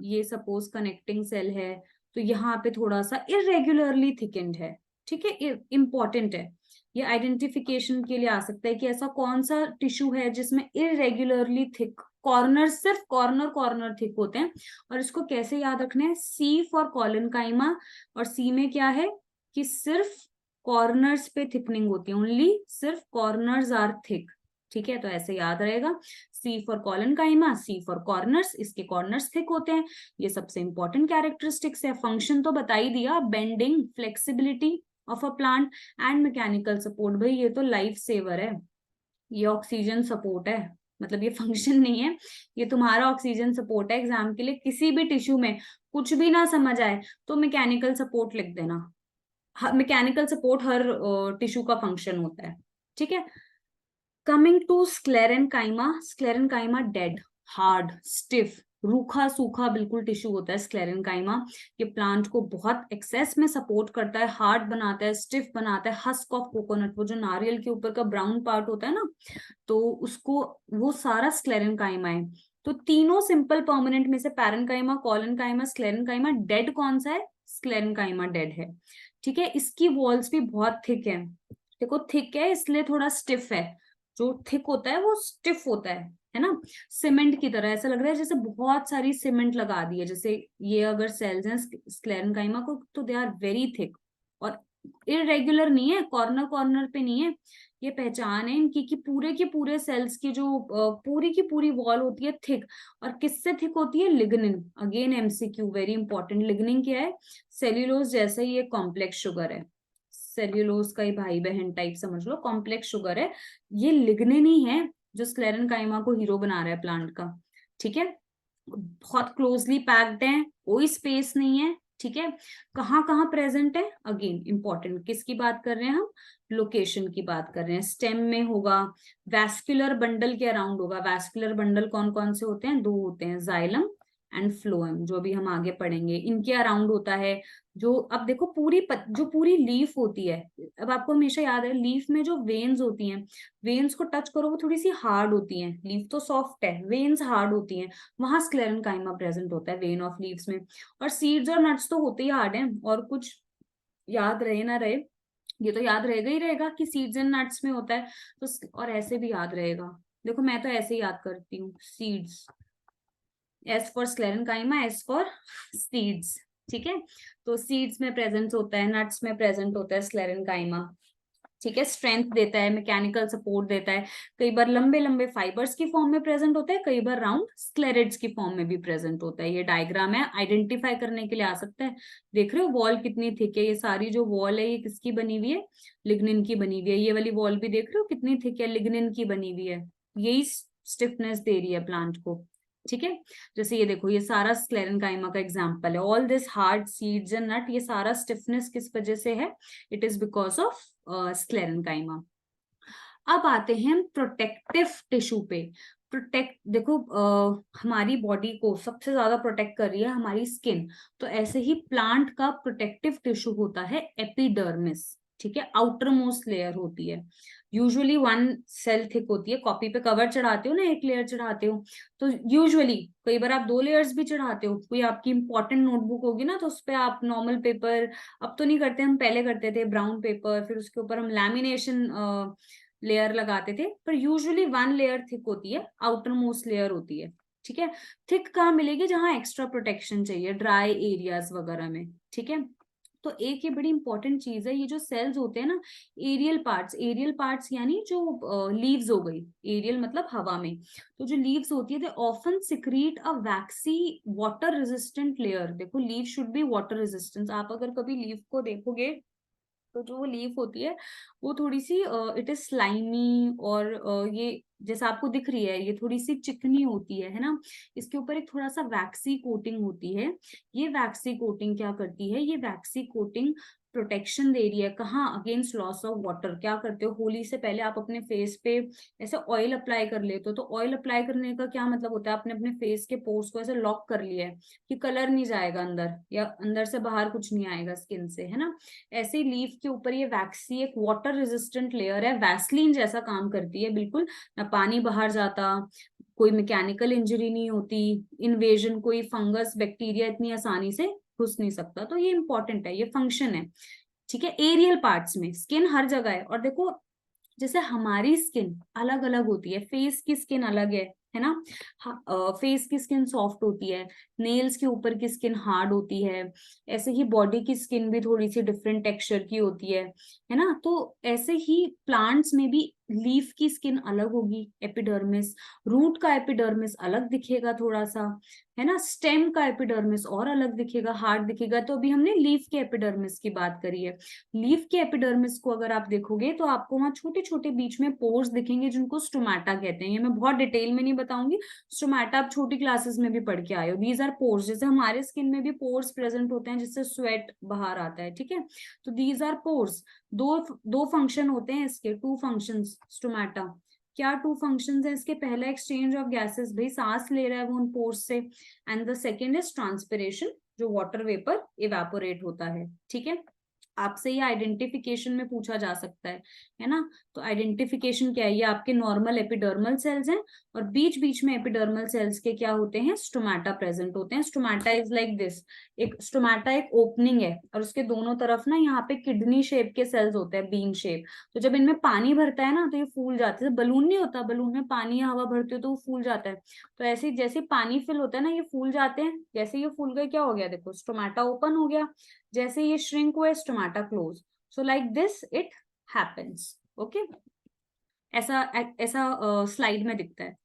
ये सपोज कनेक्टिंग सेल है, तो यहाँ पे थोड़ा सा इरेग्युलरली थिकेंड है। ठीक है, इंपॉर्टेंट है, ये आइडेंटिफिकेशन के लिए आ सकता है कि ऐसा कौन सा टिश्यू है जिसमें इरेग्युलरली थिक कॉर्नर, सिर्फ कॉर्नर कॉर्नर थिक होते हैं। और इसको कैसे याद रखना है, सी फॉर कॉलेनकाइमा, और सी में क्या है कि सिर्फ कॉर्नर्स पे थिकनिंग होती है, ओनली सिर्फ कॉर्नर्स आर थिक। ठीक है, तो ऐसे याद रहेगा, C for collenchyma, C for corners, इसके कॉर्नर्स थिक होते हैं। ये सबसे इंपॉर्टेंट कैरेक्टरिस्टिक्स है। फंक्शन तो बता ही दिया, bending, flexibility of a plant and mechanical support. भाई ये तो लाइफ सेवर है, ये ऑक्सीजन सपोर्ट है, मतलब ये फंक्शन नहीं है, ये तुम्हारा ऑक्सीजन सपोर्ट है। एग्जाम के लिए किसी भी टिश्यू में कुछ भी ना समझ आए तो मैकेनिकल सपोर्ट लिख देना। मैकेनिकल सपोर्ट हर टिश्यू का फंक्शन होता है, ठीक है। Coming to sclerenchyma, sclerenchyma dead, hard, stiff, रूखा सूखा बिल्कुल टिश्यू होता है स्क्लेरेनकाइमा। ये प्लांट को बहुत एक्सेस में सपोर्ट करता है, हार्ड बनाता है, स्टिफ बनाता है। हस्क ऑफ कोकोनट, वो जो नारियल के ऊपर का ब्राउन पार्ट होता है ना, तो उसको, वो सारा स्क्लेरेनकाइमा है। तो तीनों सिंपल परमानेंट में से पैरेनकाइमा, कॉलनकाइमा, स्क्लेरेनकाइमा, डेड कौन सा है? स्क्लेरेनकाइमा डेड है, ठीक है। इसकी वॉल्स भी बहुत थिक है, देखो थिक है इसलिए थोड़ा स्टिफ है। जो थिक होता है वो स्टिफ होता है ना, सीमेंट की तरह। ऐसा लग रहा है जैसे बहुत सारी सीमेंट लगा दी है। जैसे ये अगर सेल्स हैं स्क्लेरेनकाइमा को, तो दे आर वेरी थिक और इरेगुलर नहीं है, कॉर्नर कॉर्नर पे नहीं है। ये पहचान है इनकी कि पूरे के पूरे सेल्स की जो पूरी की पूरी वॉल होती है थिक। और किससे थिक होती है? Lignin. Again MCQ very important. Lignin क्या है? सेल्यूलोज जैसे ही एक कॉम्प्लेक्स शुगर है, सेल्यूलोज का ही भाई बहन टाइप समझ लो, कॉम्प्लेक्स शुगर है। ये लिग्निन ही है जो स्क्लेरेनकाइमा को हीरो बना रहा है प्लांट का, ठीक है। बहुत क्लोजली पैक्ड है, कोई स्पेस नहीं है, ठीक है। कहाँ कहाँ प्रेजेंट है? अगेन इंपॉर्टेंट, किसकी बात कर रहे हैं हम? लोकेशन की बात कर रहे हैं। स्टेम में होगा, वैस्कुलर बंडल के अराउंड होगा। वैस्कुलर बंडल कौन कौन से होते हैं? दो होते हैं, जाइलम एंड फ्लोएम, जो अभी हम आगे पढ़ेंगे। इनके अराउंड होता है जो, अब देखो जो पूरी लीफ होती है, अब आपको हमेशा याद है लीफ में जो वेन्स होती हैं, वेन्स को टच करो वो थोड़ी सी हार्ड होती हैं। लीफ तो सॉफ्ट है, वेन्स हार्ड होती हैं, वहां स्क्लेरेनकाइमा प्रेजेंट होता है वेन ऑफ लीव्स में। और सीड्स और नट्स तो होते ही हार्ड हैं, और कुछ याद रहे ना रहे, ये तो याद रहेगा ही रहेगा कि सीड्स एंड नट्स में होता है। तो और ऐसे भी याद रहेगा, देखो मैं तो ऐसे ही याद करती हूँ, seeds, S for sclerenchyma, S for seeds, ठीक है। तो सीड्स में प्रेजेंट होता है, नट्स में प्रेजेंट होता है स्क्लेरेनकाइमा, ठीक है। स्ट्रेंथ देता है, मैकेनिकल सपोर्ट देता है। कई बार लंबे लंबे फाइबर्स की फॉर्म में प्रेजेंट होता है, कई बार राउंड स्क्लेरेट्स की फॉर्म में भी प्रेजेंट होता है। ये डायग्राम है, आइडेंटिफाई करने के लिए आ सकता है। देख रहे हो वॉल कितनी थिक है? ये सारी जो वॉल है ये किसकी बनी हुई है? लिग्निन की बनी हुई है। ये वाली वॉल भी देख रहे हो कितनी थिक है? लिग्निन की बनी हुई है। यही स्टिफनेस दे रही है प्लांट को, ठीक है। जैसे ये देखो, ये सारा स्क्लेरेनकाइमा का एग्जांपल है। All this hard seeds and nut, ये सारा स्टिफनेस किस वजह से है? It is because of sclerenchyma. अब आते हैं प्रोटेक्टिव टिश्यू पे। प्रोटेक्ट, देखो हमारी बॉडी को सबसे ज्यादा प्रोटेक्ट कर रही है हमारी स्किन, तो ऐसे ही प्लांट का प्रोटेक्टिव टिश्यू होता है एपिडर्मिस, ठीक है। आउटर मोस्ट लेयर होती है, यूजुअली 1 सेल थिक होती है। कॉपी पे कवर चढ़ाते हो ना, एक लेयर चढ़ाते हो, तो यूजुअली कई बार आप 2 लेयर्स भी चढ़ाते हो। कोई आपकी इंपॉर्टेंट नोटबुक होगी ना, तो उस पर आप नॉर्मल पेपर, अब तो नहीं करते, हम पहले करते थे, ब्राउन पेपर, फिर उसके ऊपर हम लैमिनेशन लेयर लगाते थे, पर यूजुअली 1 लेयर थिक होती है, आउटर मोस्ट लेयर होती है, ठीक है। थिक कहाँ मिलेगी? जहां एक्स्ट्रा प्रोटेक्शन चाहिए, ड्राई एरियाज वगैरह में, ठीक है। तो एक ये बड़ी इंपॉर्टेंट चीज है, ये जो सेल्स होते हैं ना, एरियल पार्ट्स यानी जो लीव्स हो गई, एरियल मतलब हवा में, तो जो लीव्स होती है, they often secrete a waxy water resistant layer. देखो leave should be water resistance. आप अगर कभी लीव को देखोगे तो जो वो लीफ होती है वो थोड़ी सी इट इज स्लाइमी, और ये जैसा आपको दिख रही है ये थोड़ी सी चिकनी होती है ना। इसके ऊपर एक थोड़ा सा वैक्सी कोटिंग होती है। ये वैक्सी कोटिंग क्या करती है? ये वैक्सी कोटिंग प्रोटेक्शन दे रही है, कहाँ? Against loss of water. क्या करते हो, होली से पहले आप अपने फेस पे ऐसे ऑयल अप्लाई कर लेते हो, तो ऑयल अप्लाई करने का क्या मतलब होता है? आपने अपने फेस के पोर्स को ऐसे लॉक कर लिया है कि कलर नहीं जाएगा अंदर, या अंदर से बाहर कुछ नहीं आएगा स्किन से, है ना। ऐसे ही लीफ के ऊपर ये वैक्सी एक वाटर रेजिस्टेंट लेयर है, वैसलीन जैसा काम करती है बिल्कुल। ना पानी बाहर जाता, कोई मैकेनिकल इंजरी नहीं होती, इन्वेजन, कोई फंगस बैक्टीरिया इतनी आसानी से घुस नहीं सकता। तो ये इंपॉर्टेंट है, ये फंक्शन है, ठीक है। एरियल पार्ट्स में स्किन हर जगह है, और देखो जैसे हमारी स्किन अलग अलग होती है, फेस की स्किन अलग है ना। फेस की स्किन सॉफ्ट होती है, नेल्स के ऊपर की स्किन हार्ड होती है, ऐसे ही बॉडी की स्किन भी थोड़ी सी डिफरेंट टेक्सचर की होती है ना। तो ऐसे ही प्लांट्स में भी लीफ की स्किन अलग होगी, एपिडर्मिस, रूट का एपिडर्मिस अलग दिखेगा थोड़ा सा, है ना, स्टेम का एपिडर्मिस और अलग दिखेगा, हार्ड दिखेगा। तो अभी हमने लीफ के एपिडर्मिस की बात करी है। लीफ के एपिडर्मिस को अगर आप देखोगे तो आपको वहां छोटे छोटे बीच में पोर्स दिखेंगे जिनको स्टोमेटा कहते हैं। ये मैं बहुत डिटेल में नहीं बताऊंगी, स्टोमेटा आप छोटी क्लासेस में भी पढ़ के आए हो। दीज आर पोर्स, जैसे हमारे स्किन में भी पोर्स प्रेजेंट होते हैं जिससे स्वेट बाहर आता है, ठीक है। तो दीज आर पोर्स। दो दो फंक्शन होते हैं इसके, टू फंक्शंस स्टोमेटा। क्या टू फंक्शंस है इसके? पहला एक्सचेंज ऑफ गैसेस, भाई सांस ले रहा है वो उन पोर्स से, and the second is transpiration, जो वाटर वेपर इवेपोरेट होता है, ठीक है। आपसे ये आइडेंटिफिकेशन में पूछा जा सकता है ना। तो आइडेंटिफिकेशन क्या है? ये आपके नॉर्मल एपिडर्मल सेल्स हैं और बीच बीच में एपिडर्मल सेल्स के क्या होते हैं? स्टोमेटा प्रेजेंट होते हैं। स्टोमेटा इज लाइक दिस, एक स्टोमेटा एक ओपनिंग है और उसके दोनों तरफ ना यहाँ पे किडनी शेप के सेल्स होते हैं, बीन शेप। तो जब इनमें पानी भरता है ना तो ये फूल जाते हैं। बलून नहीं होता, बलून में पानी या हवा भरती हो तो वो फूल जाता है। तो ऐसे जैसे पानी फिल होता है ना, ये फूल जाते हैं। जैसे ये फूल गए, क्या हो गया? देखो, स्टोमेटा ओपन हो गया। जैसे ये श्रिंक हुआ, stomata close. So like this it happens, okay. ऐसा ऐसा स्लाइड में दिखता है।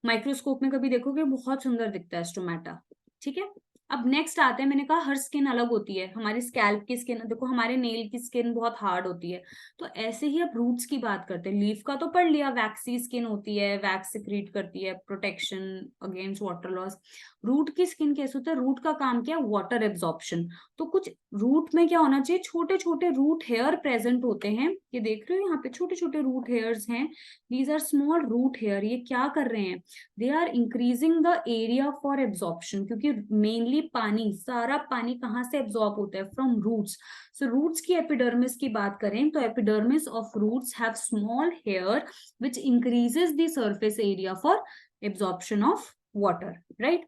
माइक्रोस्कोप में कभी देखोगे, बहुत सुंदर दिखता है स्टोमेटा, ठीक है। अब नेक्स्ट आते हैं, मैंने कहा हर स्किन अलग होती है। हमारी स्कैल्प की स्किन देखो, हमारे नेल की स्किन बहुत हार्ड होती है। तो ऐसे ही अब रूट्स की बात करते हैं। लीफ का तो पढ़ लिया, वैक्सी स्किन होती है, वैक्स सिक्रीट करती है, protection against water loss. Root की स्किन कैसे होता है? रूट का काम क्या? Water absorption. तो कुछ रूट में क्या होना चाहिए? छोटे छोटे रूट हेयर प्रेजेंट होते हैं। ये देख रहे हो यहाँ पे छोटे छोटे रूट हेयर्स हैं। These are small root hair. ये क्या कर रहे हैं? They are increasing the area for absorption, क्योंकि मेनली पानी, सारा पानी कहाँ से एब्जॉर्ब होता है? From roots. सो रूट्स की एपिडर्मिस की बात करें तो epidermis of roots have small hair which increases the surface area for absorption of water, right.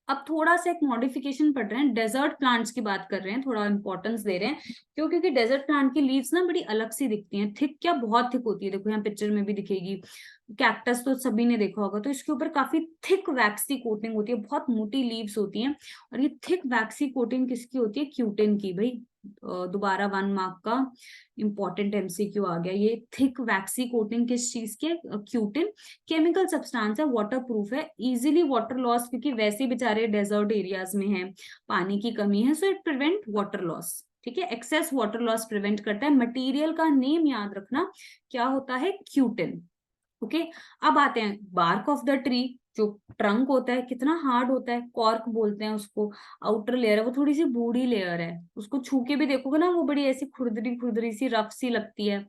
अब थोड़ा सा एक मॉडिफिकेशन पढ़ रहे हैं, डेजर्ट प्लांट्स की बात कर रहे हैं, थोड़ा इंपॉर्टेंस दे रहे हैं। क्यों? क्योंकि डेजर्ट प्लांट की लीव्स ना बड़ी अलग सी दिखती हैं। थिक क्या? बहुत थिक होती है। देखो यहाँ पिक्चर में भी दिखेगी। कैक्टस तो सभी ने देखा होगा। तो इसके ऊपर काफी थिक वैक्सी कोटिंग होती है, बहुत मोटी लीव्स होती हैं। और ये थिक वैक्सी कोटिंग किसकी होती है? क्यूटिन की। भाई दोबारा 1 मार्क का इंपॉर्टेंट एमसीक्यू आ गया। ये थिक वैक्सी कोटिंग किस चीज के? क्यूटिन। केमिकल सब्सटेंस है, वाटर प्रूफ है, इजीली वाटर लॉस, क्योंकि वैसे बेचारे डेजर्ट एरियाज में है, पानी की कमी है। So it prevent water loss, ठीक है। एक्सेस वाटर लॉस प्रिवेंट करता है। मटेरियल का नेम याद रखना, क्या होता है? Cutin, okay. अब आते हैं बार्क ऑफ द ट्री। जो ट्रंक होता है कितना हार्ड होता है, कॉर्क बोलते हैं उसको। आउटर लेयर है वो थोड़ी सी बूढ़ी लेयर है, उसको छू के भी देखोगे ना वो बड़ी ऐसी खुरदरी खुरदरी सी रफ सी लगती है।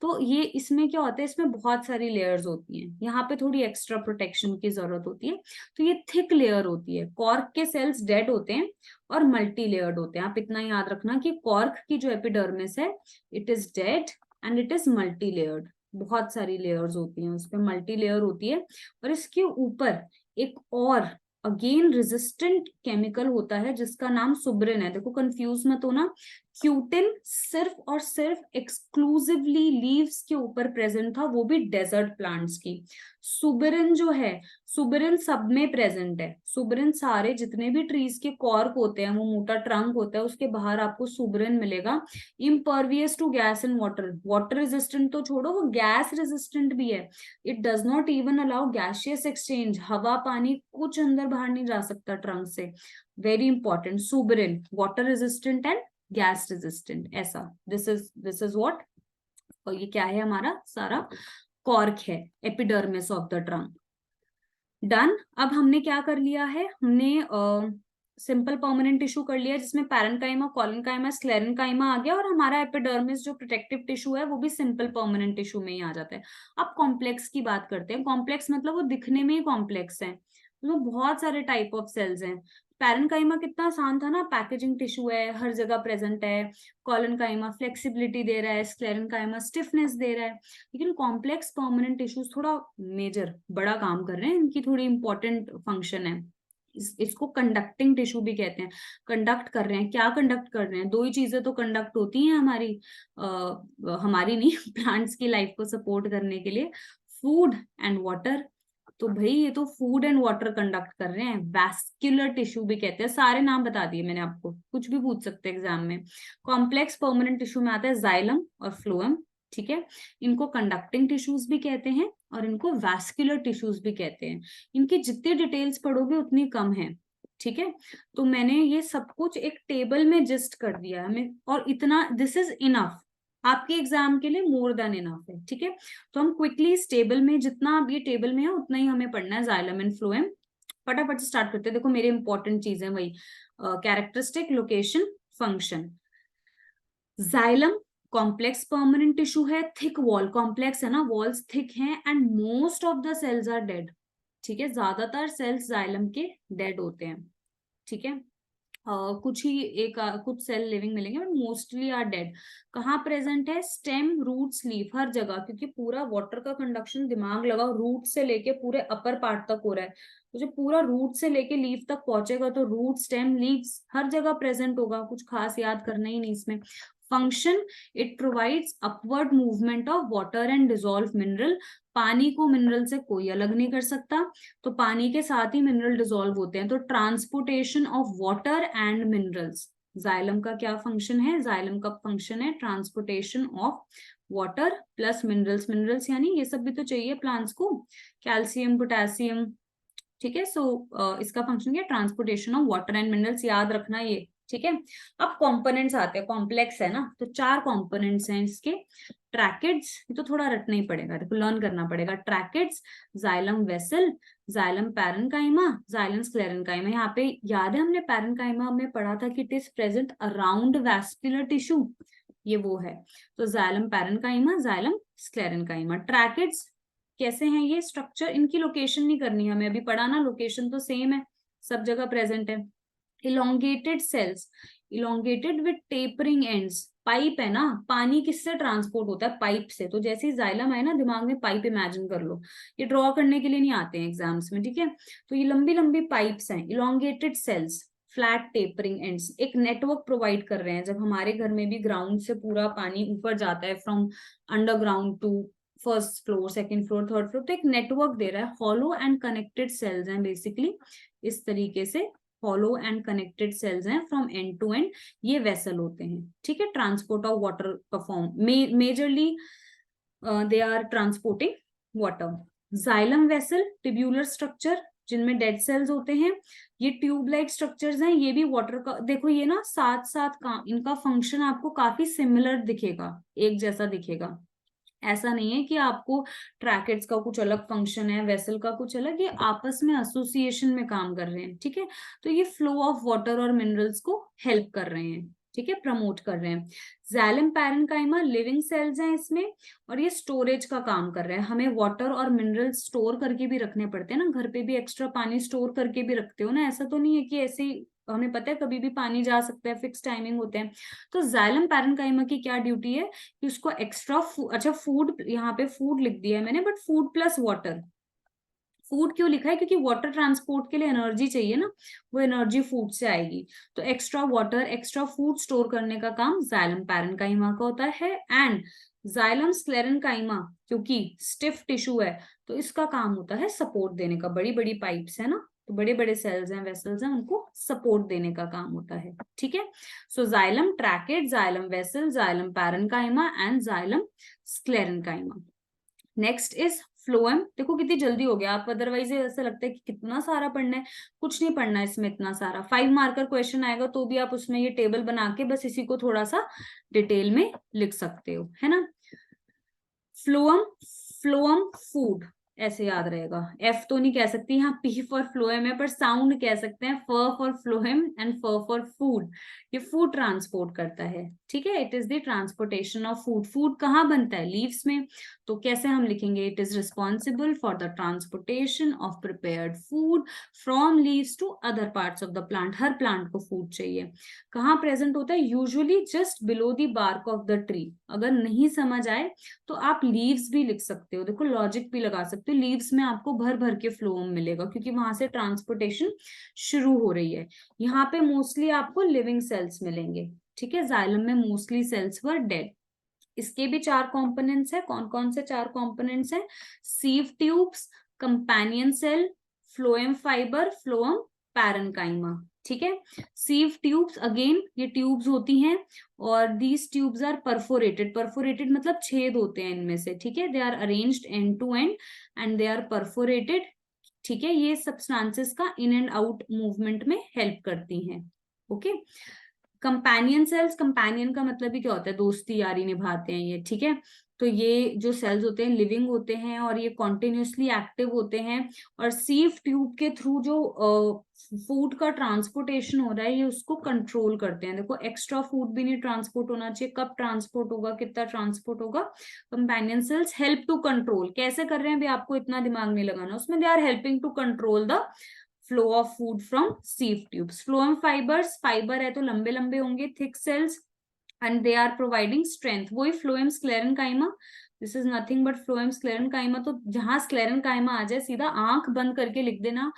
तो ये इसमें क्या होता है? इसमें बहुत सारी लेयर्स होती हैं, यहाँ पे थोड़ी एक्स्ट्रा प्रोटेक्शन की जरूरत होती है। तो ये थिक लेयर होती है। कॉर्क के सेल्स डेड होते हैं और मल्टी लेयर्ड होते हैं। आप इतना याद रखना कि कॉर्क की जो एपिडर्मिस है, it is dead and it is multi layered. बहुत सारी लेयर्स होती हैं, उसपे मल्टी लेयर होती है। और इसके ऊपर एक और अगेन रेजिस्टेंट केमिकल होता है जिसका नाम सुब्रिन है। देखो कंफ्यूज मत होना, क्यूटिन सिर्फ और सिर्फ एक्सक्लूसिवली लीव्स के ऊपर प्रेजेंट था, वो भी डेजर्ट प्लांट्स की। सुब्रिन जो है, सुब्रिन सब में प्रेजेंट है। सुब्रिन सारे जितने भी ट्रीज के कॉर्क होते हैं, वो मोटा ट्रंक होता है, उसके बाहर आपको सुब्रिन मिलेगा। Impervious to gas and water, water resistant तो छोड़ो, वो गैस रेजिस्टेंट भी है। It does not even allow gaseous exchange, हवा पानी कुछ अंदर बाहर नहीं जा सकता ट्रंक से। Very important, suberin water resistant and gas resistant, ऐसा। दिस इज व्हाट, और ये क्या है? हमारा सारा कॉर्क है, epidermis of the trunk. Done. अब हमने क्या कर लिया है? हमने सिंपल परमानेंट टिश्यू कर लिया जिसमें पैरेन्काइमा, कोलेनकाइमा, स्क्लेरेन्काइमा आ गया, और हमारा एपिडर्मिस जो प्रोटेक्टिव टिश्यू है वो भी सिंपल परमानेंट टिश्यू में ही आ जाता है। अब कॉम्प्लेक्स की बात करते हैं। कॉम्प्लेक्स मतलब वो दिखने में ही कॉम्प्लेक्स है, तो बहुत सारे टाइप ऑफ सेल्स हैं। पैरेन्काइमा कितना आसान था ना, पैकेजिंग टिश्यू है, हर जगह प्रेजेंट है। कोलेनकाइमा फ्लेक्सिबिलिटी दे रहा है, स्क्लेरेन्काइमा स्टिफनेस दे रहा है। लेकिन कॉम्प्लेक्स परमानेंट टिश्यूज थोड़ा मेजर बड़ा काम कर रहे हैं, इनकी थोड़ी इंपॉर्टेंट फंक्शन है। इसको कंडक्टिंग टिश्यू भी कहते हैं। कंडक्ट कर रहे हैं, क्या कंडक्ट कर रहे हैं? दो ही चीजें तो कंडक्ट होती हैं हमारी, हमारी नहीं प्लांट्स की लाइफ को सपोर्ट करने के लिए, फूड एंड वाटर। तो भाई ये तो फूड एंड वाटर कंडक्ट कर रहे हैं। वैस्कुलर टिश्यू भी कहते हैं। सारे नाम बता दिए मैंने आपको, कुछ भी पूछ सकते हैं एग्जाम में। कॉम्प्लेक्स परमानेंट टिश्यू में आता है जाइलम और फ्लोएम, ठीक है। इनको कंडक्टिंग टिश्यूज भी कहते हैं और इनको वैस्कुलर टिश्यूज भी कहते हैं। इनकी जितनी डिटेल्स पढ़ोगे उतनी कम है, ठीक है। तो मैंने ये सब कुछ एक टेबल में जस्ट कर दिया हमें, और इतना दिस इज इनफ आपके एग्जाम के लिए, मोर देन इनफ है, ठीक है। तो हम क्विकली इस टेबल में, जितना अब ये टेबल में है उतना ही हमें पढ़ना है, जाइलम एंड फ्लोएम। फटाफट से स्टार्ट करते हैं। देखो मेरे इंपॉर्टेंट चीजें वही, characteristic, location, function. Xylem complex permanent tissue है, थिक वॉल, कॉम्प्लेक्स है ना, वॉल्स थिक हैं, and most of the cells are dead, ठीक है। ज्यादातर सेल्स जाइलम के डेड होते हैं, ठीक है। कुछ ही कुछ सेल लिविंग मिलेंगे बट मोस्टली आर डेड। कहाँ प्रेजेंट है? स्टेम, रूट्स, लीफ, हर जगह, क्योंकि पूरा वाटर का कंडक्शन, दिमाग लगाओ, रूट से लेके पूरे अपर पार्ट तक हो रहा है। तो जब पूरा रूट से लेके लीफ तक पहुंचेगा तो रूट, स्टेम, लीव्स हर जगह प्रेजेंट होगा, कुछ खास याद करना ही नहीं इसमें। Function, it provides upward movement of water and dissolve mineral. पानी को मिनरल से कोई अलग नहीं कर सकता, तो पानी के साथ ही मिनरल डिसॉल्व होते हैं। तो transportation of water and minerals, xylem का क्या फंक्शन है? जाइलम का फंक्शन है transportation of water plus minerals. Minerals यानी ये सब भी तो चाहिए प्लांट्स को, कैल्शियम, पोटेशियम, ठीक है। सो इसका फंक्शन क्या? Transportation of water and minerals, याद रखना ये, ठीक है। अब कंपोनेंट्स आते हैं, कॉम्प्लेक्स है ना, तो 4 कंपोनेंट्स हैं इसके। ट्रैकिड्स, ये तो थोड़ा रटना ही पड़ेगा, देखो लर्न करना पड़ेगा। Tracheids, xylem vessel, xylem parenchyma, xylem sclerenchyma. यहाँ पे याद है हमने पैरेन्काइमा में पढ़ा था कि it is present around vascular tissue, ये वो है। तो xylem parenchyma, xylem sclerenchyma. Tracheids कैसे हैं ये स्ट्रक्चर? इनकी लोकेशन नहीं करनी हमें, अभी पढ़ा ना, लोकेशन तो सेम है, सब जगह प्रेजेंट है। Elongated cells, elongated with tapering ends. Pipe है ना, पानी किससे ट्रांसपोर्ट होता है? पाइप से। तो जैसे ही जाइलम है ना, दिमाग में पाइप इमेजिन कर लो, ये ड्रॉ करने के लिए नहीं आते हैं एग्जाम्स में, ठीक है। तो ये लंबी लंबी पाइप्स हैं, elongated cells, flat tapering ends, एक नेटवर्क प्रोवाइड कर रहे हैं। जब हमारे घर में भी ग्राउंड से पूरा पानी ऊपर जाता है, from underground to first floor, second floor, third floor, तो एक नेटवर्क दे रहा है। हॉलो एंड कनेक्टेड सेल्स हैं बेसिकली, इस तरीके से हॉलो एंड कनेक्टेड सेल्स हैं फ्रॉम एंड टू एंड, ये वेसल होते हैं, ठीक है। Transport of water perform, majorly they are transporting water. Xylem vessel, tubular structure, जिनमें डेड सेल्स होते हैं। ये ट्यूब लाइक स्ट्रक्चर्स हैं, ये भी वाटर का, देखो ये ना साथ साथ का इनका फंक्शन आपको काफी सिमिलर दिखेगा, एक जैसा दिखेगा। ऐसा नहीं है कि आपको ट्रैकेट्स का कुछ अलग फंक्शन है, वेसल का कुछ अलग, ये आपस में एसोसिएशन में काम कर रहे हैं, ठीक है। तो ये फ्लो ऑफ वाटर और मिनरल्स को हेल्प कर रहे हैं, ठीक है, प्रमोट कर रहे हैं। जाइलम पैरेन्काइमा लिविंग सेल्स हैं इसमें, और ये स्टोरेज का काम कर रहे हैं। हमें वाटर और मिनरल्स स्टोर करके भी रखने पड़ते हैं ना, घर पे भी एक्स्ट्रा पानी स्टोर करके भी रखते हो ना, ऐसा तो नहीं है कि ऐसे ही हमें पता है कभी भी पानी जा सकता है, फिक्स टाइमिंग होते हैं। तो जाइलम पैरेन्काइमा की क्या ड्यूटी है कि उसको एक्स्ट्रा अच्छा फूड, यहाँ पे फूड लिख दिया है मैंने, but food plus water. Food क्यों लिखा है? क्योंकि वाटर ट्रांसपोर्ट के लिए एनर्जी चाहिए ना, वो एनर्जी फूड से आएगी। तो extra water, extra food store करने का काम जाइलम पैरेन्काइमा का होता है। एंड जाइलम स्क्लेरेन्काइमा क्योंकि स्टिफ टिश्यू है, तो इसका काम होता है सपोर्ट देने का। बड़ी बड़ी पाइप्स है ना, तो बड़े बड़े सेल्स हैं, वेसल्स हैं, उनको सपोर्ट देने का काम होता है, ठीक है। So xylem tracheid, xylem vessel, xylem parenchyma and xylem sclerenchyma. Next is phloem. देखो कितनी जल्दी हो गया, आप अदरवाइज ऐसा लगता है कि कितना सारा पढ़ना है, कुछ नहीं पढ़ना है इसमें इतना सारा। 5 मार्कर क्वेश्चन आएगा तो भी आप उसमें ये टेबल बना के बस इसी को थोड़ा सा डिटेल में लिख सकते हो, है ना। फ्लोएम, फ्लोएम फूड ऐसे याद रहेगा। एफ तो नहीं कह सकती यहाँ, पी फॉर फ्लोएम है, पर साउंड कह सकते हैं, F for phloem and F for food. ये फूड ट्रांसपोर्ट करता है, ठीक है। It is the transportation of food. Food कहाँ बनता है? लीव्स में। तो कैसे हम लिखेंगे? It is responsible for the transportation of prepared food from leaves to other parts of the plant. हर प्लांट को फूड चाहिए। कहाँ प्रेजेंट होता है? Usually just below the bark of the tree. अगर नहीं समझ आए तो आप लीव्स भी लिख सकते हो, देखो लॉजिक भी लगा सकते हो। लीव्स में आपको भर भर के फ्लोएम मिलेगा क्योंकि वहां से ट्रांसपोर्टेशन शुरू हो रही है। यहाँ पे मोस्टली आपको लिविंग सेल्स मिलेंगे, ठीक है। जाइलम में मोस्टली सेल्स वर डेड। इसके भी 4 कंपोनेंट्स है। कौन कौन से 4 कंपोनेंट्स है? Sieve tubes, companion cell, phloem fibre, phloem parenchyma. ठीक है। सीव ट्यूब्स, अगेन ये ट्यूब्स होती हैं और these tubes are perforated, perforated मतलब छेद होते हैं इनमें से, ठीक है। They are arranged end to end and they are perforated, ठीक है। ये सब्सटेंसेस का इन एंड आउट मूवमेंट में हेल्प करती हैं, ओके। कंपेनियन सेल्स, कंपेनियन का मतलब ही क्या होता है, दोस्ती यारी निभाते हैं ये, ठीक है। तो ये जो सेल्स होते हैं लिविंग होते हैं और ये कॉन्टिन्यूसली एक्टिव होते हैं और सीव ट्यूब के थ्रू जो फूड का ट्रांसपोर्टेशन हो रहा है ये उसको कंट्रोल करते हैं। देखो एक्स्ट्रा फूड भी नहीं ट्रांसपोर्ट होना चाहिए, कब ट्रांसपोर्ट होगा, कितना ट्रांसपोर्ट होगा। Companion cells help to control, कैसे कर रहे हैं भी आपको इतना दिमाग नहीं लगाना उसमें, they are helping to control the flow of food from sieve tubes. Phloem fibres, fibre है तो लंबे लंबे होंगे, thick cells and they are providing strength. वही phloem sclerenchyma, this is nothing but phloem sclerenchyma. तो जहां स्क्लेरेनकाइमा आ जाए सीधा आंख बंद करके लिख देना,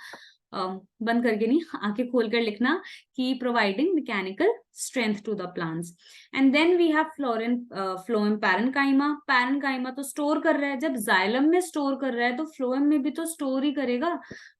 बंद करके नहीं, आंखें खोलकर लिखना कि providing mechanical strength to the plants. And then we have phloem parenchyma. Parenchyma तो स्टोर कर रहा है, जब जाइलम में स्टोर कर रहा है तो फ्लोएम में भी तो स्टोर ही करेगा।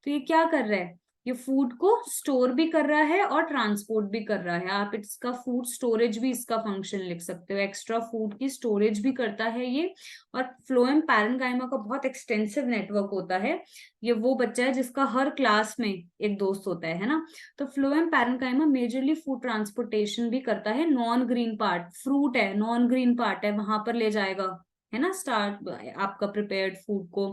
तो ये क्या कर रहा है, ये फूड को स्टोर भी कर रहा है और ट्रांसपोर्ट भी कर रहा है। आप इसका फूड स्टोरेज भी इसका फंक्शन लिख सकते हो, एक्स्ट्रा फूड की स्टोरेज भी करता है ये। और फ्लोएम पैरेनकाइमा का बहुत एक्सटेंसिव नेटवर्क होता है। ये वो बच्चा है जिसका हर क्लास में एक दोस्त होता है ना। तो phloem parenchyma majorly food transportation भी करता है। नॉन ग्रीन पार्ट, फ्रूट है नॉन ग्रीन पार्ट है, वहां पर ले जाएगा, है ना, स्टार्ट आपका प्रिपेयर्ड फूड को,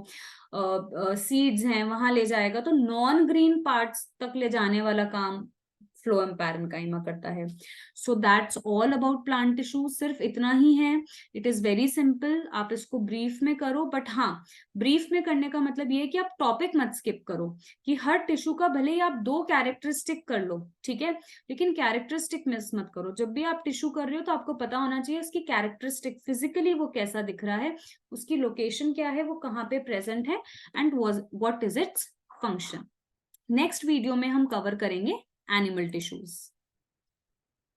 सीड्स हैं वहां ले जाएगा। तो नॉन ग्रीन पार्ट्स तक ले जाने वाला काम फ्लोएम पैरेनकाइमा करता है। So that's all about plant tissue, सिर्फ इतना ही है। इट इज वेरी सिंपल, आप इसको ब्रीफ में करो, बट हाँ ब्रीफ में करने का मतलब ये है कि आप टॉपिक मत स्किप करो, कि हर टिश्यू का भले ही आप 2 कैरेक्टरिस्टिक कर लो, ठीक है, लेकिन कैरेक्टरिस्टिक मिस मत करो। जब भी आप टिश्यू कर रहे हो तो आपको पता होना चाहिए इसकी कैरेक्टरिस्टिक, फिजिकली वो कैसा दिख रहा है, उसकी लोकेशन क्या है, वो कहाँ पे प्रेजेंट है, and what is its function. Next video में हम कवर करेंगे एनिमल टिश्यूज।